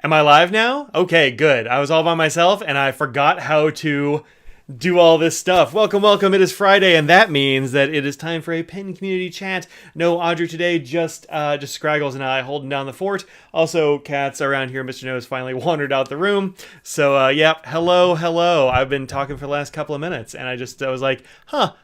Am I live now? Okay, good. I was all by myself and I forgot how to do all this stuff. Welcome, welcome. It is Friday, and that means that it is time for a pin community chat. No Audrey today, just Scraggles and I holding down the fort. Also, cats around here. Mr. Nose finally wandered out the room. So, yep. Hello, hello. I've been talking for the last couple of minutes, and I was like,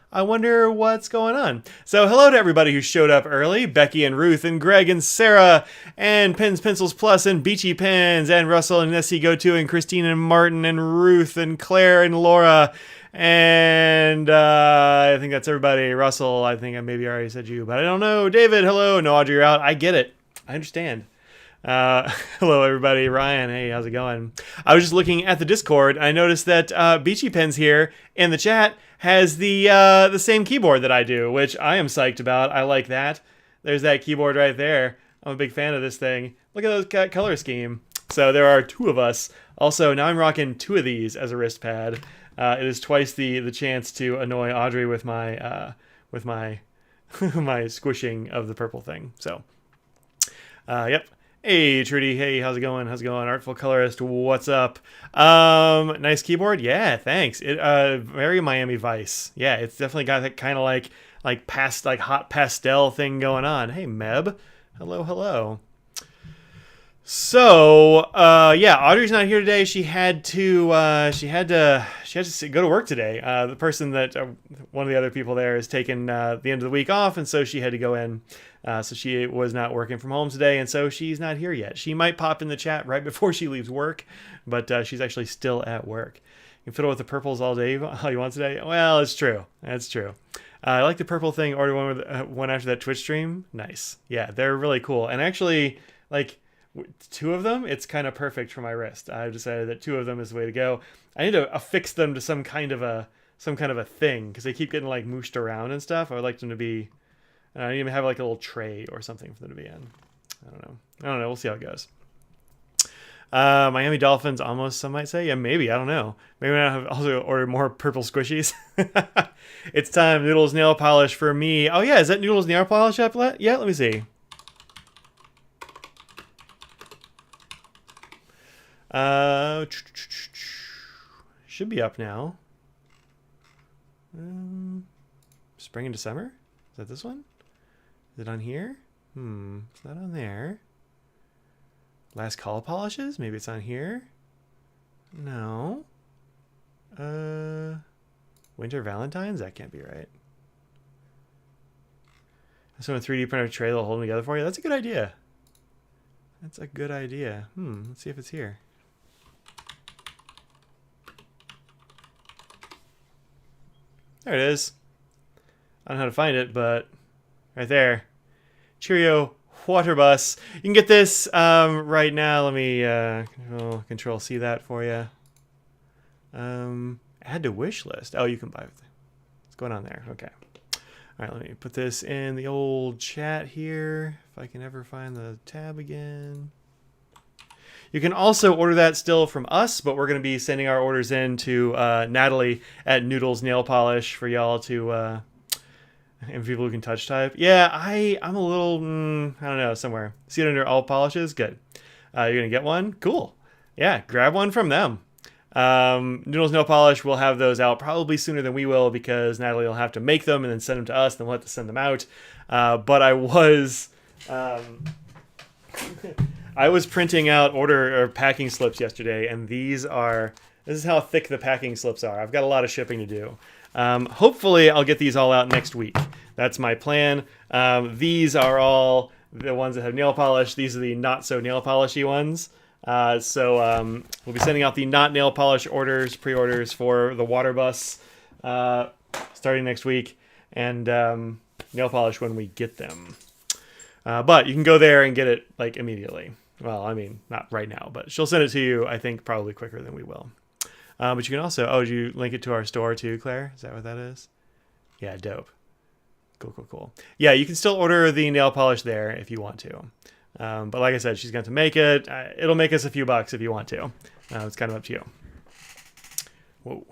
I wonder what's going on. So hello to everybody who showed up early. Becky and Ruth and Greg and Sarah and Pens, Pencils Plus and Beachy Pens and Russell and Nessie Go To and Christine and Martin and Ruth and Claire and Laura. And I think that's everybody. Russell, I think I maybe already said you, but I don't know. David, hello. No, Audrey, you're out. I get it. I understand. Hello, everybody. Ryan, hey, how's it going? I was just looking at the Discord. And I noticed that Beachy Pens here in the chat has the same keyboard that I do, which I am psyched about. I like that. There's that keyboard right there. I'm a big fan of this thing. Look at that color scheme. So there are two of us. Also, now I'm rocking two of these as a wrist pad. It is twice the chance to annoy Audrey with my my squishing of the purple thing. So, yep. Hey Trudy, hey, how's it going? How's it going? Artful Colorist, what's up? Nice keyboard, yeah, thanks. It very Miami Vice, yeah. It's definitely got that kind of like hot pastel thing going on. Hey Meb, hello, hello. So yeah, Audrey's not here today. She had to go to work today. The person that one of the other people there has taken the end of the week off, and so she had to go in. So she was not working from home today, and so she's not here yet. She might pop in the chat right before she leaves work, but she's actually still at work. You can fiddle with the purples all day all you want today. Well, it's true. That's true. I like the purple thing. Order one with one after that Twitch stream. Nice. Yeah, they're really cool. And actually, like two of them, it's kind of perfect for my wrist. I've decided that two of them is the way to go. I need to affix them to some kind of a thing because they keep getting like mooshed around and stuff. I would like them to be. I need to have like a little tray or something for them to be in. I don't know. We'll see how it goes. Miami Dolphins, almost, some might say. Yeah, maybe. I don't know. Maybe I have also ordered more purple squishies. It's time. Noodles nail polish for me. Oh, yeah. Is that Noodles nail polish up yet? Let me see. Should be up now. Spring and December? Is that this one? Is it on here? It's not on there. Last call polishes? Maybe it's on here? No. Winter Valentine's? That can't be right. So a 3D printer tray that'll hold them together for you? That's a good idea. That's a good idea. Let's see if it's here. There it is. I don't know how to find it, but right there. Cheerio water bus. You can get this right now. Let me control C that for you. Add to wish list. Oh, you can buy it. What's going on there? Okay. All right, let me put this in the old chat here. If I can ever find the tab again. You can also order that still from us, but we're going to be sending our orders in to Natalie at Noodles Nail Polish for y'all to... and people who can touch type. Yeah, I'm a little, I don't know, somewhere. See it under all polishes? Good. You're going to get one? Cool. Yeah, grab one from them. Noodles Nail Polish, we'll have those out probably sooner than we will because Natalie will have to make them and then send them to us, then we'll have to send them out. But I was... I was printing out order or packing slips yesterday, and this is how thick the packing slips are. I've got a lot of shipping to do. Hopefully I'll get these all out next week. That's my plan. These are all the ones that have nail polish. These are the not so nail polishy ones. So we'll be sending out the not nail polish pre-orders for the water bus starting next week, and nail polish when we get them. But you can go there and get it like immediately. Well, I mean, not right now, but she'll send it to you, I think, probably quicker than we will. But you can also... did you link it to our store too, Claire? Is that what that is? Yeah, dope. Cool. Yeah, you can still order the nail polish there if you want to. But like I said, she's going to make it. It'll make us a few bucks if you want to. It's kind of up to you. Whoa.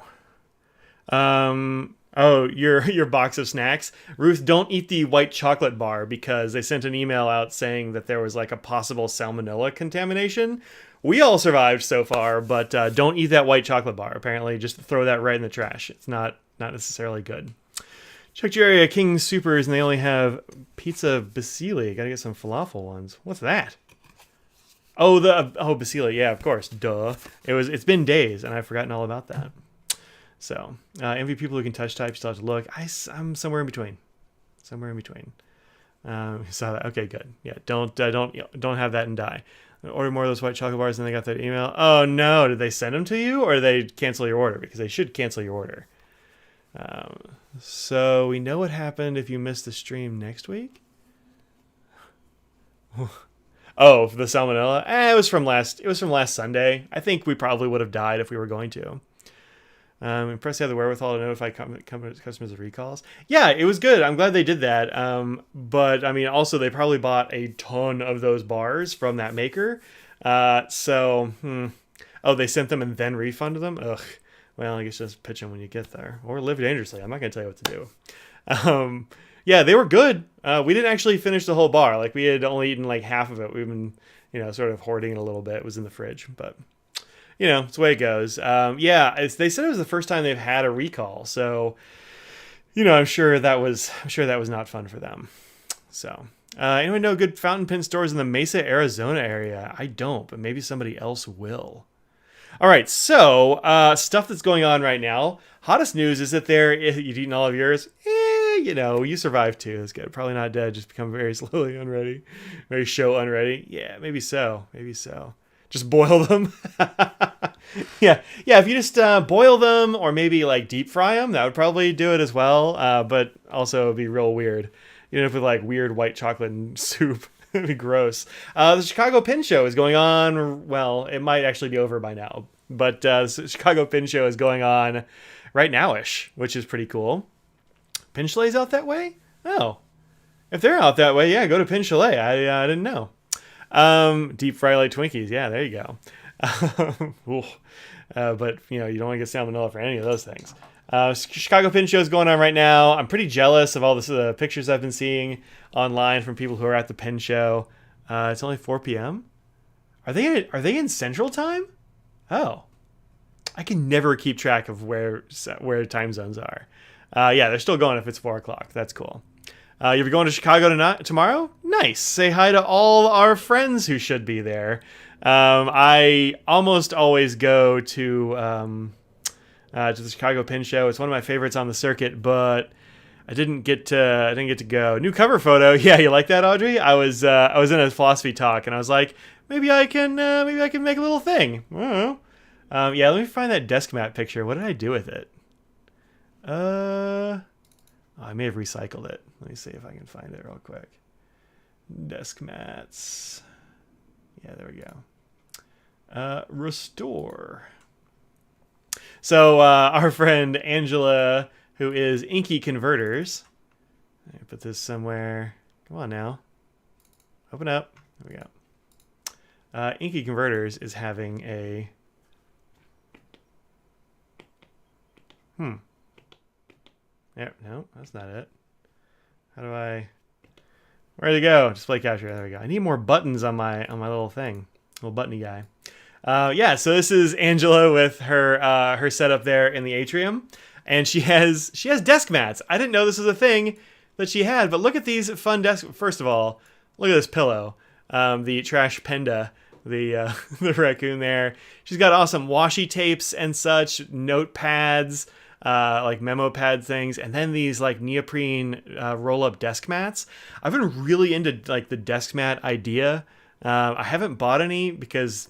Oh, your box of snacks. Ruth, don't eat the white chocolate bar because they sent an email out saying that there was like a possible salmonella contamination, We all survived so far, but don't eat that white chocolate bar. Apparently, just throw that right in the trash. It's not necessarily good. Checked your area, King Supers, and they only have pizza Basili. Gotta get some falafel ones. What's that? Oh, Basili. Yeah, of course. Duh. It's been days, and I've forgotten all about that. So, envy people who can touch type. You still have to look. I'm somewhere in between. Somewhere in between. Saw that. Okay, good. Yeah, don't have that and die. Order more of those white chocolate bars, and they got that email. Oh no! Did they send them to you, or did they cancel your order? Because they should cancel your order. So we know what happened if you missed the stream next week. Oh, the salmonella. It was from last Sunday. I think we probably would have died if we were going to. Impressed they have the wherewithal to notify customers of recalls. Yeah, it was good. I'm glad they did that. But I mean, also they probably bought a ton of those bars from that maker. Oh, they sent them and then refunded them. Ugh. Well, I guess just pitch them when you get there, or live dangerously. I'm not gonna tell you what to do. Yeah, they were good. We didn't actually finish the whole bar. Like we had only eaten like half of it. We've been, sort of hoarding it a little bit. It was in the fridge, but. It's the way it goes. They said it was the first time they've had a recall, so I'm sure that was not fun for them. So, anyone know good fountain pen stores in the Mesa, Arizona area? I don't, but maybe somebody else will. All right, so stuff that's going on right now. Hottest news is that you've eaten all of yours. You survived too. That's good. Probably not dead. Just become very slowly unready, very show unready. Yeah, maybe so. Just boil them. Yeah. If you just boil them or maybe like deep fry them, that would probably do it as well. But also it'd be real weird. With like weird white chocolate and soup. It'd be gross. The Chicago Pin Show is going on. Well, it might actually be over by now. But the Chicago Pin Show is going on right now-ish, which is pretty cool. Pin Chalet's out that way? Oh. If they're out that way, yeah, go to Pin Chalet. I didn't know. Deep fry like Twinkies. Yeah, there you go. But you don't want to get salmonella for any of those things. Chicago Pin Show is going on right now. I'm pretty jealous of all the pictures I've been seeing online from people who are at the Pin Show. It's only 4 p.m. Are they in Central Time? Oh, I can never keep track of where time zones are. Yeah, they're still going if it's 4 o'clock. That's cool. You'll be going to Chicago tomorrow? Nice. Say hi to all our friends who should be there. I almost always go to the Chicago Pin Show. It's one of my favorites on the circuit, but I didn't get to go. New cover photo. Yeah, you like that, Audrey? I was in a philosophy talk, and I was like, maybe I can make a little thing. I don't know. Yeah, let me find that desk mat picture. What did I do with it? I may have recycled it. Let me see if I can find it real quick. Desk mats. Yeah, there we go. Restore. So our friend Angela, who is Inky Converters. Let me put this somewhere. Come on now. Open up. There we go. Inky Converters is having a... Yeah, no, that's not it. How do I... Where'd it go? Display capture. There we go. I need more buttons on my little thing. Little buttony guy. Yeah, so this is Angela with her setup there in the atrium. And she has desk mats. I didn't know this was a thing that she had, but look at these fun desk... First of all, look at this pillow. The trash panda. The raccoon there. She's got awesome washi tapes and such, notepads, like memo pad things, and then these like neoprene roll-up desk mats. I've been really into like the desk mat idea. I haven't bought any because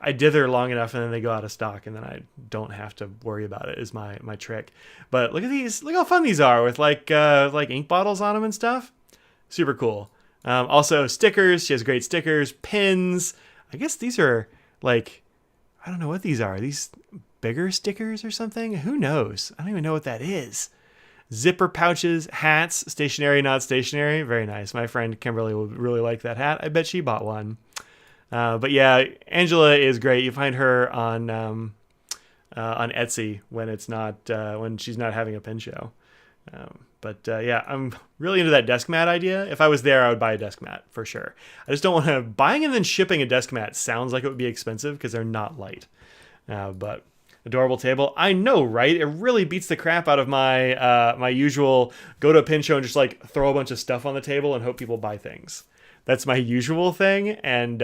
I dither long enough and then they go out of stock, and then I don't have to worry about it is my trick. But look at these. Look how fun these are with like ink bottles on them and stuff. Super cool. Also stickers. She has great stickers, pins. I guess these are like, I don't know what these are. Are these bigger stickers or something? Who knows? I don't even know what that is. Zipper pouches, hats, stationary, not stationary. Very nice. My friend Kimberly will really like that hat. I bet she bought one. But yeah, Angela is great. You find her on Etsy when it's not when she's not having a pin show. Yeah, I'm really into that desk mat idea. If I was there, I would buy a desk mat for sure. I just don't want to buying and then shipping a desk mat sounds like it would be expensive because they're not light. But adorable table. I know, right? It really beats the crap out of my my usual go to a pin show and just like throw a bunch of stuff on the table and hope people buy things. That's my usual thing, and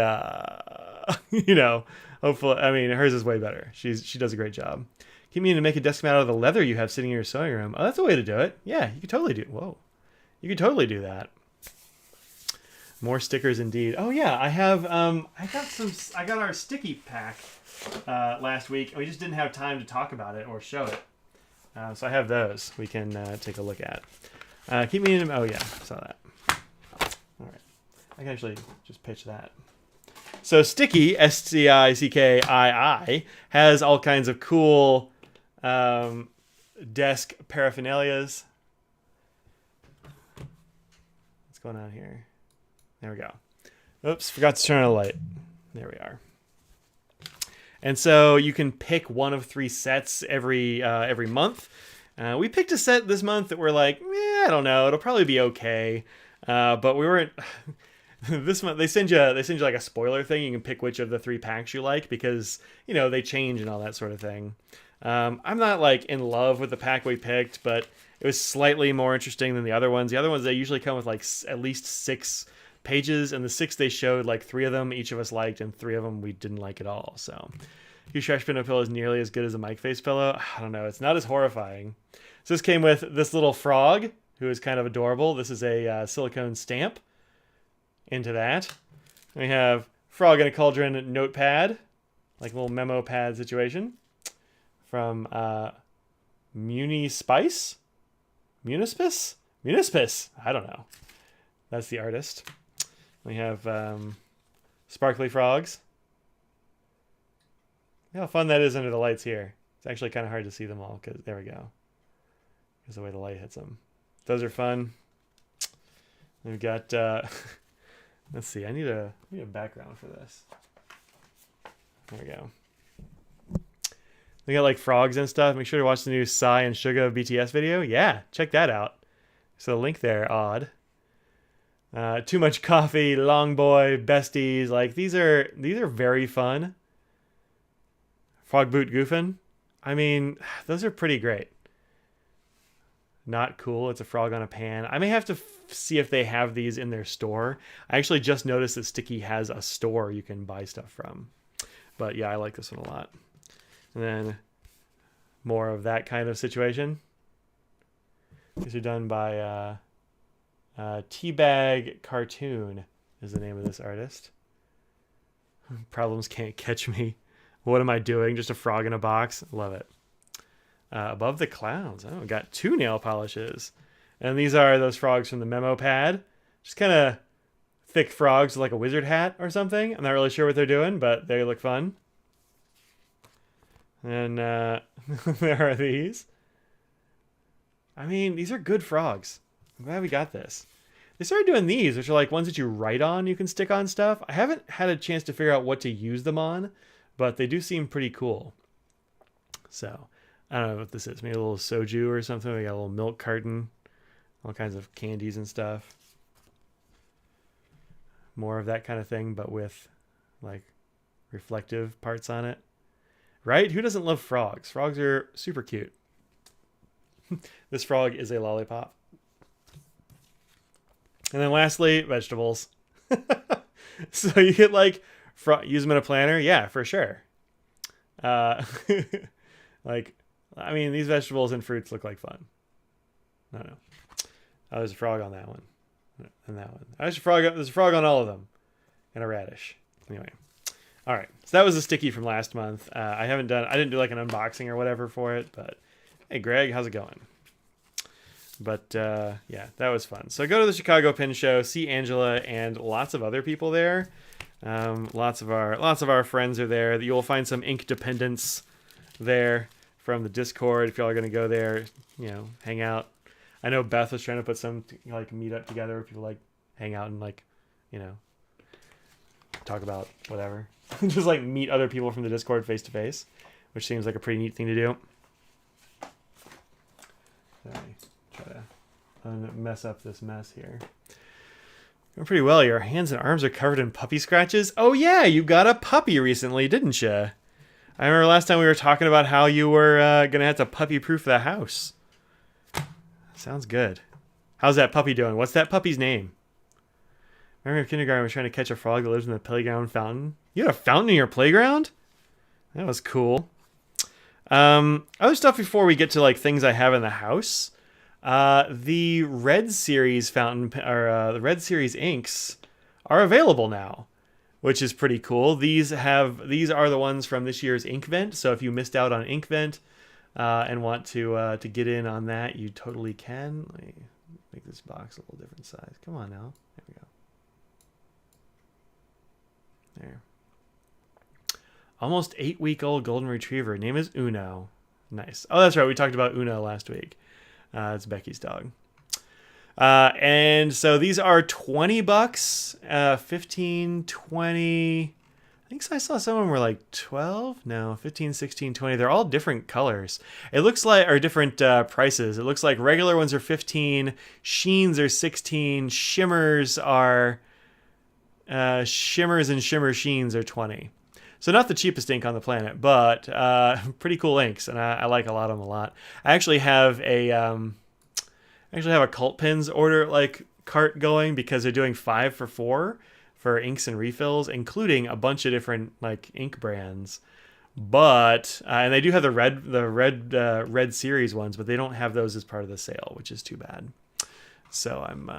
you know, hopefully, I mean, hers is way better. She does a great job. Keep meaning to make a desk mat out of the leather you have sitting in your sewing room. Oh, that's a way to do it. Yeah, you could totally do. Whoa, you could totally do that. More stickers indeed. Oh yeah, I have. I got our sticky pack last week. We just didn't have time to talk about it or show it. So I have those. We can take a look at. Keep meaning to. Oh yeah, saw that. All right, I can actually just pitch that. So Sticky, STICKII, has all kinds of cool desk paraphernalias. What's going on here? There we go. Oops, forgot to turn on the light. There we are. And so you can pick one of 3 sets every month. We picked a set this month that we're like, I don't know, it'll probably be okay. But we weren't. This month they send you like a spoiler thing. You can pick which of the 3 packs you like because you know they change and all that sort of thing. I'm not like in love with the pack we picked, but it was slightly more interesting than the other ones. The other ones they usually come with like at least 6 pages, and the 6 they showed, like 3 of them each of us liked, and 3 of them we didn't like at all. So, your trash pinto pillow is nearly as good as a mic face pillow. I don't know. It's not as horrifying. So this came with this little frog who is kind of adorable. This is a silicone stamp. Into that, we have Frog in a Cauldron notepad, like a little memo pad situation from Munispice. I don't know. That's the artist. We have sparkly frogs. Look how fun that is under the lights here. It's actually kind of hard to see them all because there we go. Because the way the light hits them. Those are fun. We've got. Let's see. I need a background for this. There we go. They got like frogs and stuff. Make sure to watch the new Psy and Suga BTS video. Yeah, check that out. So the link there, odd. Too Much Coffee, Long Boy, Besties. Like these are very fun. Frog Boot Goofin'. I mean, those are pretty great. Not cool. It's a frog on a pan. I may have to see if they have these in their store. I actually just noticed that Sticky has a store you can buy stuff from. But yeah, I like this one a lot. And then more of that kind of situation. These are done by Teabag Cartoon is the name of this artist. Problems Can't Catch Me. What am I doing? Just a frog in a box. Love it. Above the Clouds. Oh, got 2 nail polishes. And these are those frogs from the memo pad. Just kind of thick frogs with like a wizard hat or something. I'm not really sure what they're doing, but they look fun. And there are these. I mean, these are good frogs. I'm glad we got this. They started doing these, which are like ones that you write on, you can stick on stuff. I haven't had a chance to figure out what to use them on, but they do seem pretty cool. So... I don't know what this is. Maybe a little soju or something. We got a little milk carton. All kinds of candies and stuff. More of that kind of thing, but with like reflective parts on it. Right? Who doesn't love frogs? Frogs are super cute. This frog is a lollipop. And then lastly, vegetables. So you get like, use them in a planner? Yeah, for sure. Like... I mean, these vegetables and fruits look like fun. I don't know. Oh, there's a frog on that one. And that one. There's a frog on all of them. And a radish. Anyway. All right. So that was a sticky from last month. I didn't do like an unboxing or whatever for it. But hey, Greg, how's it going? But yeah, that was fun. So go to the Chicago Pin Show. See Angela and lots of other people there. Lots of our friends are there. You'll find some ink dependents there. From the Discord, if y'all are going to go there, you know, hang out. I know Beth was trying to put some like meet up together where people like hang out and like, you know, talk about whatever. Just like meet other people from the Discord face to face, which seems like a pretty neat thing to do. Sorry, try to mess up this mess here. Going pretty well. Your hands and arms are covered in puppy scratches. Oh yeah, you got a puppy recently, didn't you? I remember last time we were talking about how you were gonna have to puppy-proof the house. Sounds good. How's that puppy doing? What's that puppy's name? Remember in kindergarten, I was trying to catch a frog that lives in the playground fountain. You had a fountain in your playground? That was cool. Other stuff before we get to like things I have in the house. The Red Series fountain or the Red Series inks are available now, which is pretty cool. These are the ones from this year's ink vent. So if you missed out on ink vent and want to get in on that, you totally can. Let me make this box a little different size. Come on now. There we go. There. Almost 8-week-old golden retriever. Name is Uno. Nice. Oh, that's right. We talked about Uno last week. It's Becky's dog. And so these are $20, 15, 20. I think I saw some of them were like 12. No, 15, 16, 20. They're all different colors. It looks like, or different prices. It looks like regular ones are 15. Sheens are 16. Shimmers and shimmer sheens are 20. So not the cheapest ink on the planet, but pretty cool inks, and I like a lot of them a lot. I actually have a Cult Pens order like cart going because they're doing 5 for 4 for inks and refills, including a bunch of different like ink brands. But and they do have the red series ones, but they don't have those as part of the sale, which is too bad. So I'm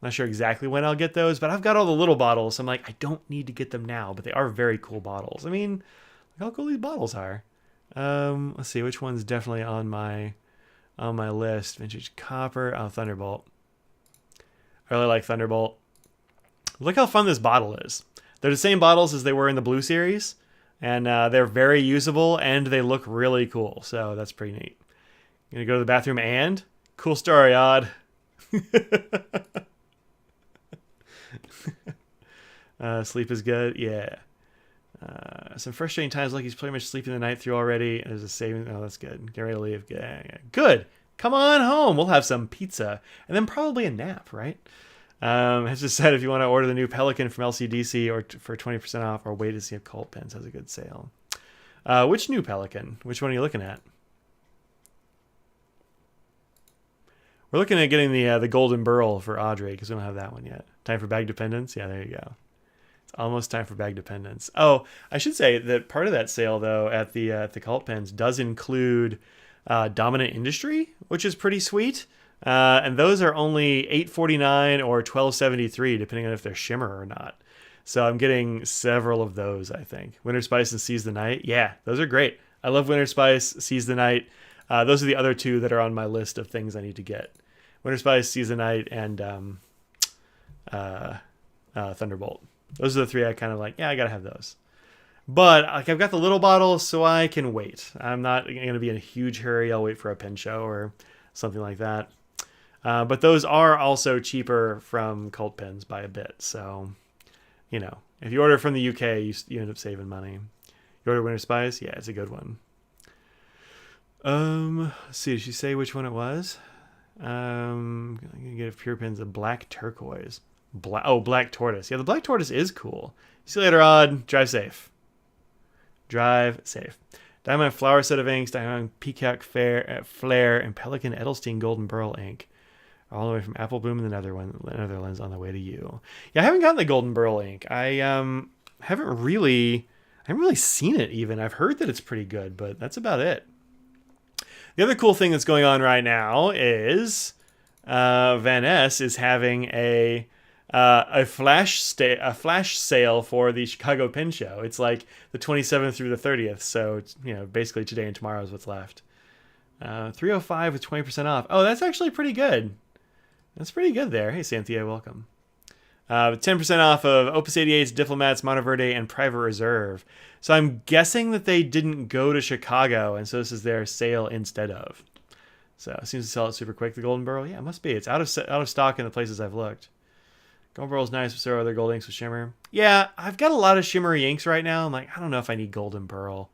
not sure exactly when I'll get those, but I've got all the little bottles. So I'm like, I don't need to get them now, but they are very cool bottles. I mean, look how cool these bottles are. Let's see, which one's definitely on my list. Vintage Copper. Oh, Thunderbolt. I really like Thunderbolt. Look how fun this bottle is. They're the same bottles as they were in the Blue Series, and they're very usable, and they look really cool. So that's pretty neat. Gonna go to the bathroom and... Cool story, Odd. Sleep is good. Yeah. Some frustrating times like he's pretty much sleeping the night through already. And there's a saving. Oh, that's good. Get ready to leave. Yeah. Good. Come on home. We'll have some pizza and then probably a nap, right? Has just said if you want to order the new Pelican from LCDC or for 20% off, or wait to see if Cult Pens has a good sale. Which new Pelican? Which one are you looking at? We're looking at getting the Golden Burl for Audrey because we don't have that one yet. Time for bag dependence? Yeah, there you go. It's almost time for bag dependence. Oh, I should say that part of that sale, though, at the Cult Pens does include Dominant Industry, which is pretty sweet. And those are only $8.49 or $12.73, depending on if they're shimmer or not. So I'm getting several of those, I think. Winter Spice and Seize the Night. Yeah, those are great. I love Winter Spice, Seize the Night. Those are the other two that are on my list of things I need to get. Winter Spice, Seize the Night, and Thunderbolt. Those are the three I kind of like. Yeah, I gotta have those. But like, I've got the little bottles, so I can wait. I'm not going to be in a huge hurry. I'll wait for a pen show or something like that. But those are also cheaper from Cult Pens by a bit. So, you know, if you order from the UK, you end up saving money. You order Winter Spice? Yeah, it's a good one. Let's see, did she say which one it was? I'm going to get a Pure Pens, a black turquoise. Black tortoise. Yeah, the black tortoise is cool. See you later, Odd. Drive safe. Drive safe. Diamond Flower set of inks, Diamond Peacock Flare, and Pelican Edelstein Golden Burl ink. All the way from Apple Bloom in the Netherlands on the way to you. Yeah, I haven't gotten the Golden Burl ink. I haven't really seen it even. I've heard that it's pretty good, but that's about it. The other cool thing that's going on right now is Van Ness is having a flash sale for the Chicago Pen Show. It's like the 27th through the 30th, so it's, you know, basically today and tomorrow is what's left. $305 with 20% off. Oh, that's actually pretty good. That's pretty good there. Hey, Cynthia, welcome. 10% off of Opus 88's Diplomats, Monteverde, and Private Reserve. So I'm guessing that they didn't go to Chicago, and so this is their sale instead of. So it seems to sell it super quick. The Golden Burl, yeah, it must be. It's out of stock in the places I've looked. Golden Burl's nice, but so are other gold inks with shimmer. Yeah, I've got a lot of shimmery inks right now. I'm like, I don't know if I need Golden Burl.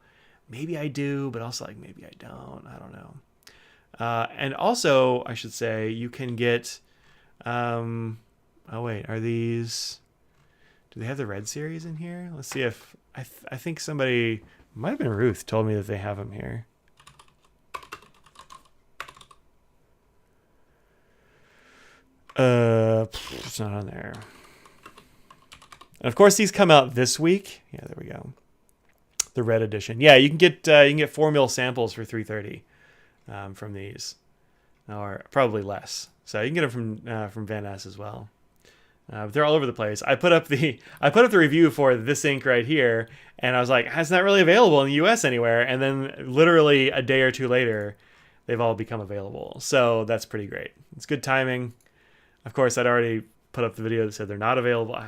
Maybe I do, but also like maybe I don't. I don't know. And also, I should say, you can get... oh, wait. Are these... Do they have the red series in here? Let's see if... I think somebody... Might have been Ruth told me that they have them here. It's not on there. And of course, these come out this week. Yeah, there we go. The red edition. Yeah, you can get 4 mil samples for $3.30 from these, or probably less. So you can get them from Van Ness as well. But they're all over the place. I put up the review for this ink right here, and I was like, it's not really available in the U.S. anywhere. And then literally a day or two later, they've all become available. So that's pretty great. It's good timing. Of course, I'd already put up the video that said they're not available.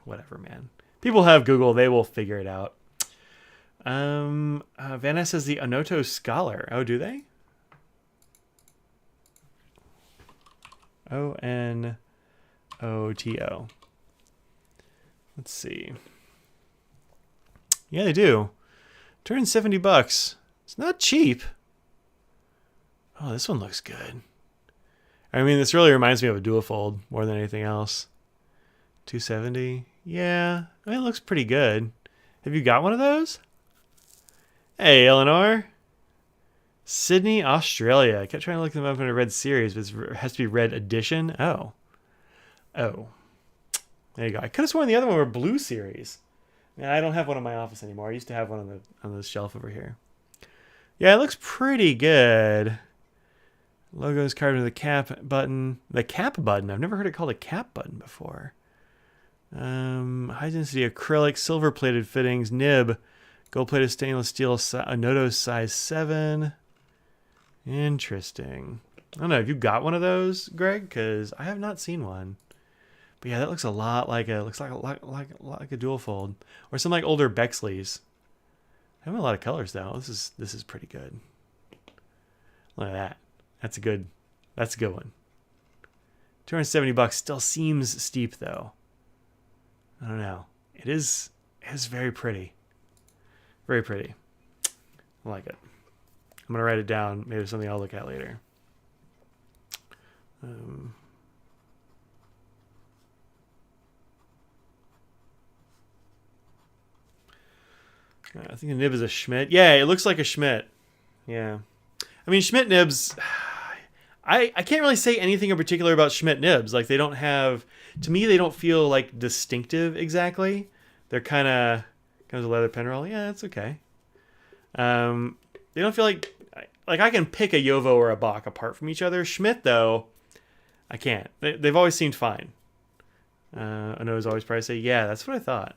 Whatever, man. People have Google. They will figure it out. Van Ness has the Onoto Scholar. Oh, do they? Onoto. Let's see. Yeah, they do. Turn $70. It's not cheap. Oh, this one looks good. I mean, this really reminds me of a dual fold more than anything else. 270. Yeah, I mean, it looks pretty good. Have you got one of those? Hey, Eleanor. Sydney, Australia. I kept trying to look them up in a red series, but it has to be red edition. Oh. There you go. I could have sworn the other one were blue series. I don't have one in my office anymore. I used to have one on the shelf over here. Yeah, it looks pretty good. Logos carved into the cap button. The cap button. I've never heard it called a cap button before. High density acrylic, silver plated fittings, nib, gold plated stainless steel, Onoto size 7. Interesting. I don't know. Have you got one of those, Greg? Because I have not seen one. But yeah, that looks a lot like a dual fold, or some like older Bexleys. I have a lot of colors though. This is pretty good. Look at that. That's a good one. $270 still seems steep though. I don't know. It is very pretty. Very pretty. I like it. I'm gonna write it down. Maybe something I'll look at later. I think the nib is a Schmidt. Yeah, it looks like a Schmidt. Yeah. I mean, Schmidt nibs, I can't really say anything in particular about Schmidt nibs. Like, they don't have, to me, they don't feel like distinctive exactly. They're kind of a leather pen roll. Yeah, that's okay. They don't feel like I can pick a Yovo or a Bach apart from each other. Schmidt, though, I can't. They've always seemed fine. I know it's always probably say, yeah, that's what I thought.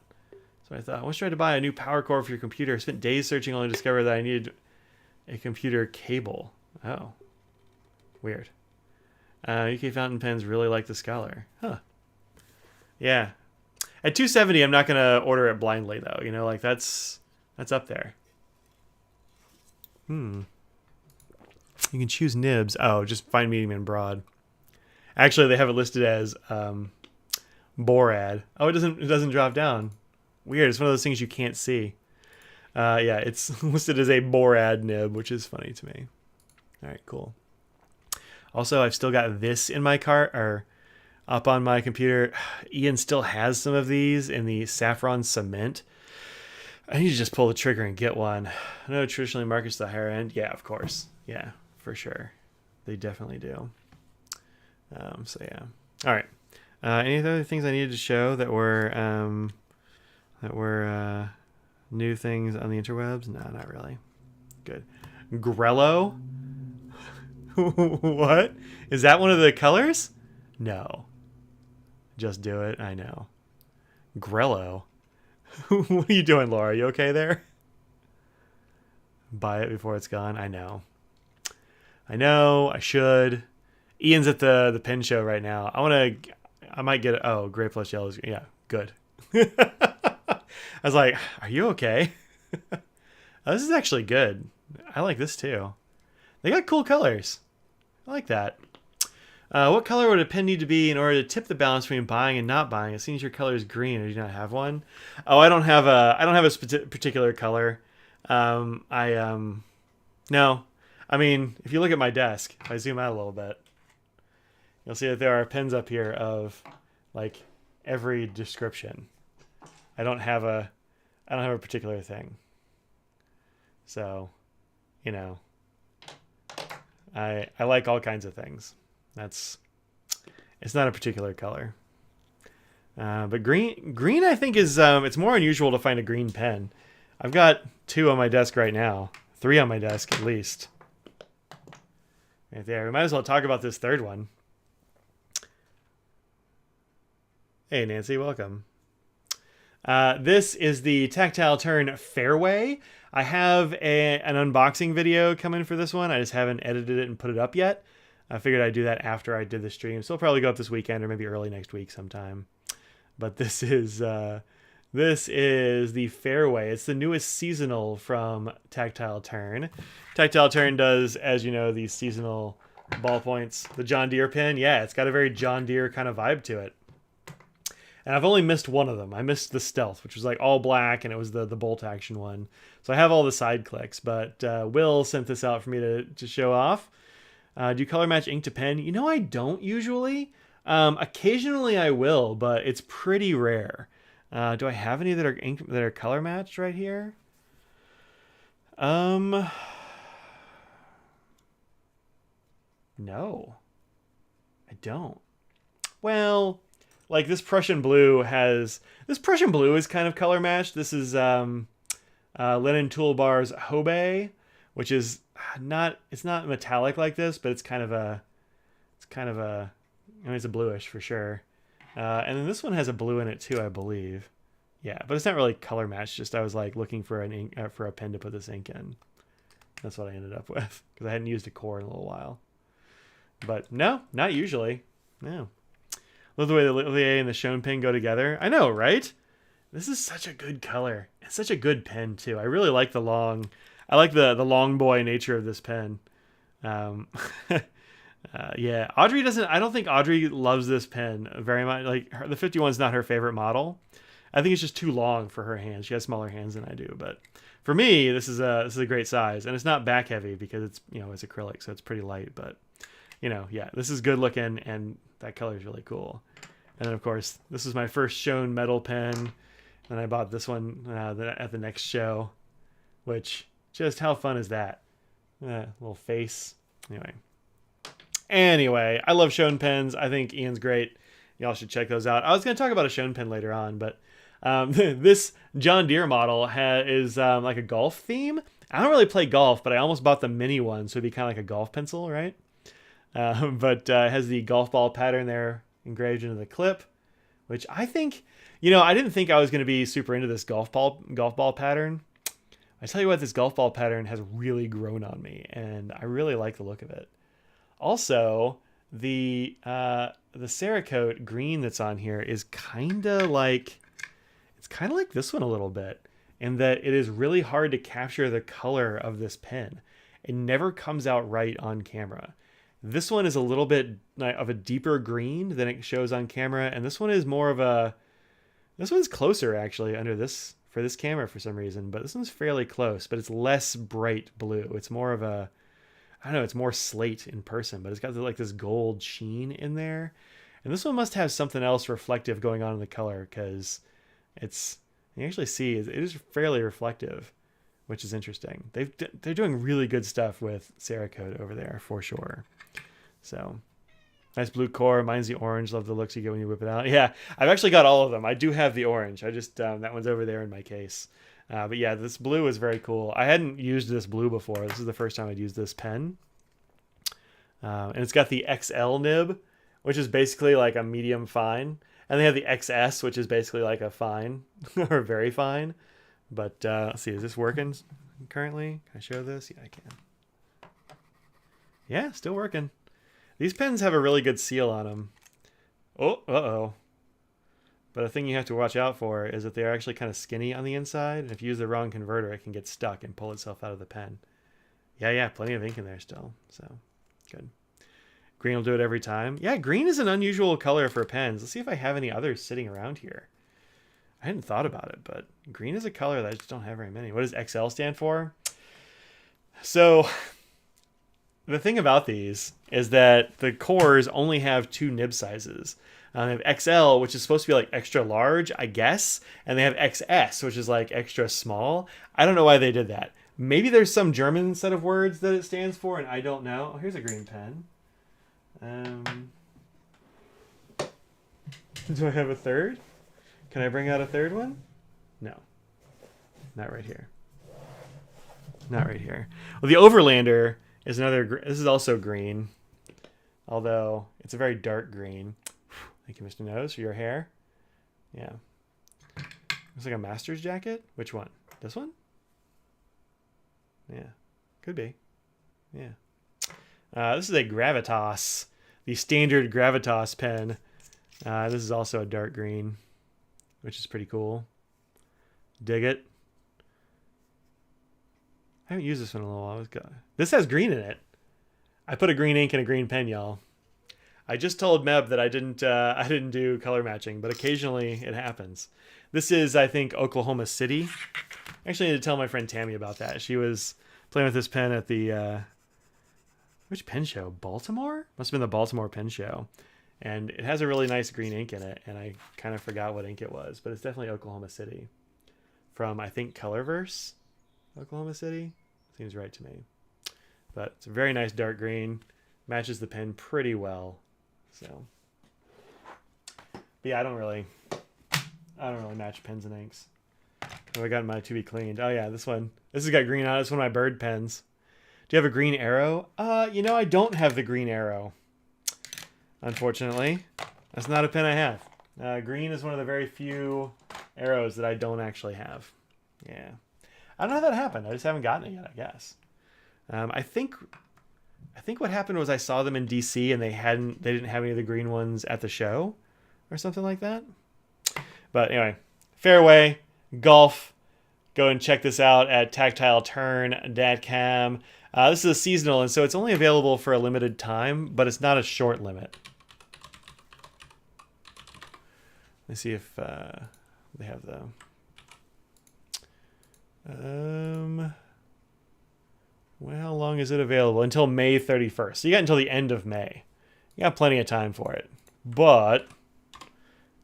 So I thought, I once tried to buy a new power cord for your computer. I spent days searching only to discover that I needed a computer cable. Oh. Weird. UK Fountain Pens really like the Scholar. Huh. Yeah. At $270, I'm not going to order it blindly, though. You know, like, that's up there. You can choose nibs. Oh, just fine, medium, and broad. Actually, they have it listed as Borad. Oh, it doesn't drop down. Weird. It's one of those things you can't see. Yeah, it's listed as a Borad nib, which is funny to me. All right, cool. Also, I've still got this in my cart, or up on my computer. Ian still has some of these in the saffron cement. I need to just pull the trigger and get one. I know it traditionally markets the higher end. Yeah, of course. Yeah, for sure. They definitely do. So yeah. All right. Any other things I needed to show that were new things on the interwebs? No, not really. Good. Grello? What? Is that one of the colors? No. Just do it. I know. Grello? What are you doing, Laura? You okay there? Buy it before it's gone? I know. I should. Ian's at the pen show right now. I might get it. Oh, gray plus yellow. Yeah, good. I was like, are you okay? Oh, this is actually good. I like this too. They got cool colors. I like that. What color would a pen need to be in order to tip the balance between buying and not buying? It seems your color is green. Or do you not have one? Oh, I don't have a particular color. No. I mean, if you look at my desk, if I zoom out a little bit, you'll see that there are pens up here of like every description. I don't have a particular thing. So, you know, I like all kinds of things. It's not a particular color. But green I think is it's more unusual to find a green pen. I've got 2 on my desk right now, 3 on my desk at least. Right there. We might as well talk about this third one. Hey Nancy, welcome. This is the Tactile Turn Fairway. I have an unboxing video coming for this one. I just haven't edited it and put it up yet. I figured I'd do that after I did the stream. So it'll probably go up this weekend or maybe early next week sometime. But this is the Fairway. It's the newest seasonal from Tactile Turn. Tactile Turn does, as you know, these seasonal ballpoints. The John Deere pin, yeah, it's got a very John Deere kind of vibe to it. And I've only missed one of them. I missed the Stealth, which was like all black, and it was the bolt action one. So I have all the side clicks, but Will sent this out for me to show off. Do you color match ink to pen? You know, I don't usually. Occasionally I will, but it's pretty rare. Do I have any that are color matched right here? No. I don't. Well, like this Prussian blue is kind of color matched. This is Linen Toolbar's Hobe, which is it's not metallic like this, but it's a bluish for sure. And then this one has a blue in it too, I believe. Yeah, but it's not really color matched. Just I was like looking for for a pen to put this ink in. That's what I ended up with because I hadn't used a core in a little while. But no, not usually. No. Love the way the Lillier and the Shown pen go together. I know, right? This is such a good color. It's such a good pen too. I really like the long boy nature of this pen. Yeah, Audrey doesn't. I don't think Audrey loves this pen very much. Like the 51 is not her favorite model. I think it's just too long for her hands. She has smaller hands than I do. But for me, this is a great size, and it's not back heavy because it's it's acrylic, so it's pretty light. But yeah, this is good looking, and that color is really cool. And then of course, this is my first Shown metal pen, and I bought this one at the next show. Which just how fun is that? Little face. Anyway, I love Shown pens. I think Ian's great. Y'all should check those out. I was going to talk about a Shown pen later on, but this John Deere model is like a golf theme. I don't really play golf, but I almost bought the mini one, so it'd be kind of like a golf pencil, right? But it has the golf ball pattern there engraved into the clip, which I think, I didn't think I was going to be super into this golf ball pattern. I tell you what, this golf ball pattern has really grown on me, and I really like the look of it. Also, the Cerakote green that's on here is kind of like this one a little bit, in that it is really hard to capture the color of this pen. It never comes out right on camera. This one is a little bit of a deeper green than it shows on camera, and this one is this one's closer actually for this camera for some reason, but this one's fairly close, but it's less bright blue. It's more of it's more slate in person, but it's got like this gold sheen in there. And this one must have something else reflective going on in the color, because you actually see it is fairly reflective, which is interesting. They're doing really good stuff with Cerakote over there for sure. So nice blue core. Mine's the orange. Love the looks you get when you whip it out. Yeah, I've actually got all of them. I do have the orange. I just that one's over there in my case. But yeah, this blue is very cool. I hadn't used this blue before. This is the first time I'd used this pen. And it's got the XL nib, which is basically like a medium fine. And they have the XS, which is basically like a fine or very fine. But let's see, is this working currently? Can I show this? Yeah, I can. Yeah, still working. These pens have a really good seal on them. Oh, uh-oh. But a thing you have to watch out for is that they're actually kind of skinny on the inside. And if you use the wrong converter, it can get stuck and pull itself out of the pen. Yeah, plenty of ink in there still. So, good. Green will do it every time. Yeah, green is an unusual color for pens. Let's see if I have any others sitting around here. I hadn't thought about it, but green is a color that I just don't have very many. What does XL stand for? So, the thing about these is that the cores only have 2 nib sizes. They have XL, which is supposed to be like extra large, I guess, and they have XS, which is like extra small. I don't know why they did that. Maybe there's some German set of words that it stands for, and I don't know. Oh, here's a green pen. Do I have a third? Can I bring out a third one? No. Not right here. Not right here. Well, the Overlander is another... This is also green, although it's a very dark green. Thank you, Mr. Nose, for your hair. Yeah. Looks like a master's jacket. Which one? This one? Yeah. Could be. Yeah. This is a Gravitas. The standard Gravitas pen. This is also a dark green, which is pretty cool. Dig it. I haven't used this one in a little while. This has green in it. I put a green ink in a green pen, y'all. I just told Meb that I didn't do color matching, but occasionally it happens. This is, I think, Oklahoma City. Actually, I need to tell my friend Tammy about that. She was playing with this pen at the which pen show? Baltimore? Must have been the Baltimore pen show. And it has a really nice green ink in it, and I kind of forgot what ink it was, but it's definitely Oklahoma City. From, I think, Colorverse, Oklahoma City. Seems right to me. But it's a very nice dark green. Matches the pen pretty well. So, but yeah, I don't really match pens and inks. Oh, I got my to be cleaned. Oh yeah, this one. This has got green on it. It's one of my bird pens. Do you have a green arrow? I don't have the green arrow. Unfortunately, that's not a pen I have. Green is one of the very few arrows that I don't actually have. Yeah, I don't know how that happened. I just haven't gotten it yet, I guess. I think what happened was I saw them in DC and they didn't have any of the green ones at the show or something like that. But anyway, Fairway Golf. Go and check this out at tactileturn.com. This is a seasonal, and so it's only available for a limited time, but it's not a short limit. Let's see if they have the... well, how long is it available? Until May 31st. So you got until the end of May. You got plenty of time for it. But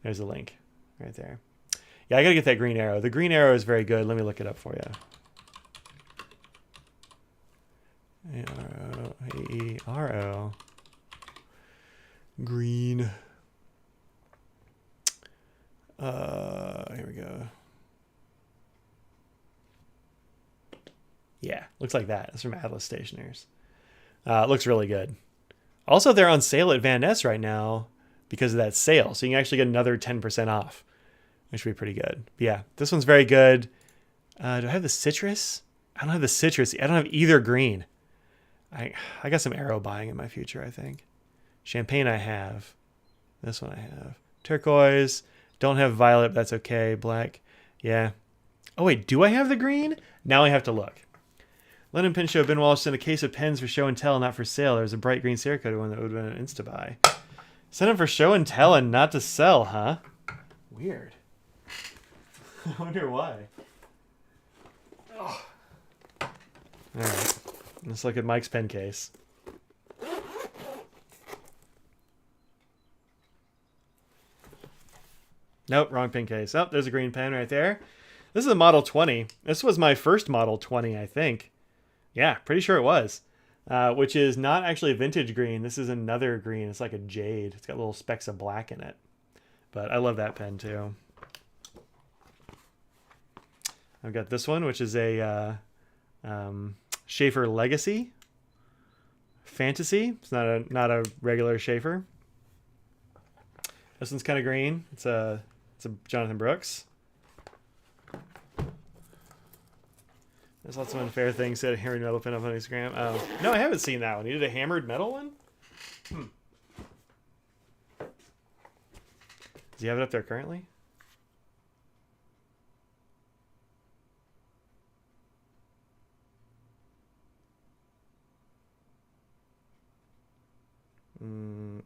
there's a link right there. Yeah, I got to get that green arrow. The green arrow is very good. Let me look it up for you. A-R-O. Green. Here we go. Yeah, looks like that. It's from Atlas Stationers. It looks really good. Also, they're on sale at Van Ness right now because of that sale. So you can actually get another 10% off, which would be pretty good. But yeah, this one's very good. Do I have the citrus? I don't have the citrus. I don't have either green. I got some arrow buying in my future, I think. Champagne I have. This one I have. Turquoise. Don't have violet, but that's okay. Black. Yeah. Oh, wait. Do I have the green? Now I have to look. London Pen Show, Ben Walsh sent a case of pens for show and tell, not for sale. There's a bright green Cerakote one that would have been an Insta-buy. Sent them for show and tell and not to sell, huh? Weird. I wonder why. Oh. All right. Let's look at Mike's pen case. Nope, wrong pen case. Oh, there's a green pen right there. This is a Model 20. This was my first Model 20, I think. Yeah, pretty sure it was. Which is not actually a vintage green. This is another green. It's like a jade. It's got little specks of black in it. But I love that pen too. I've got this one, which is a Schaefer Legacy Fantasy. It's not a regular Schaefer. This one's kind of green. It's a Jonathan Brooks. There's lots of unfair things said hammered metal pen up on Instagram. No, I haven't seen that one. You did a hammered metal one? Does he have it up there currently?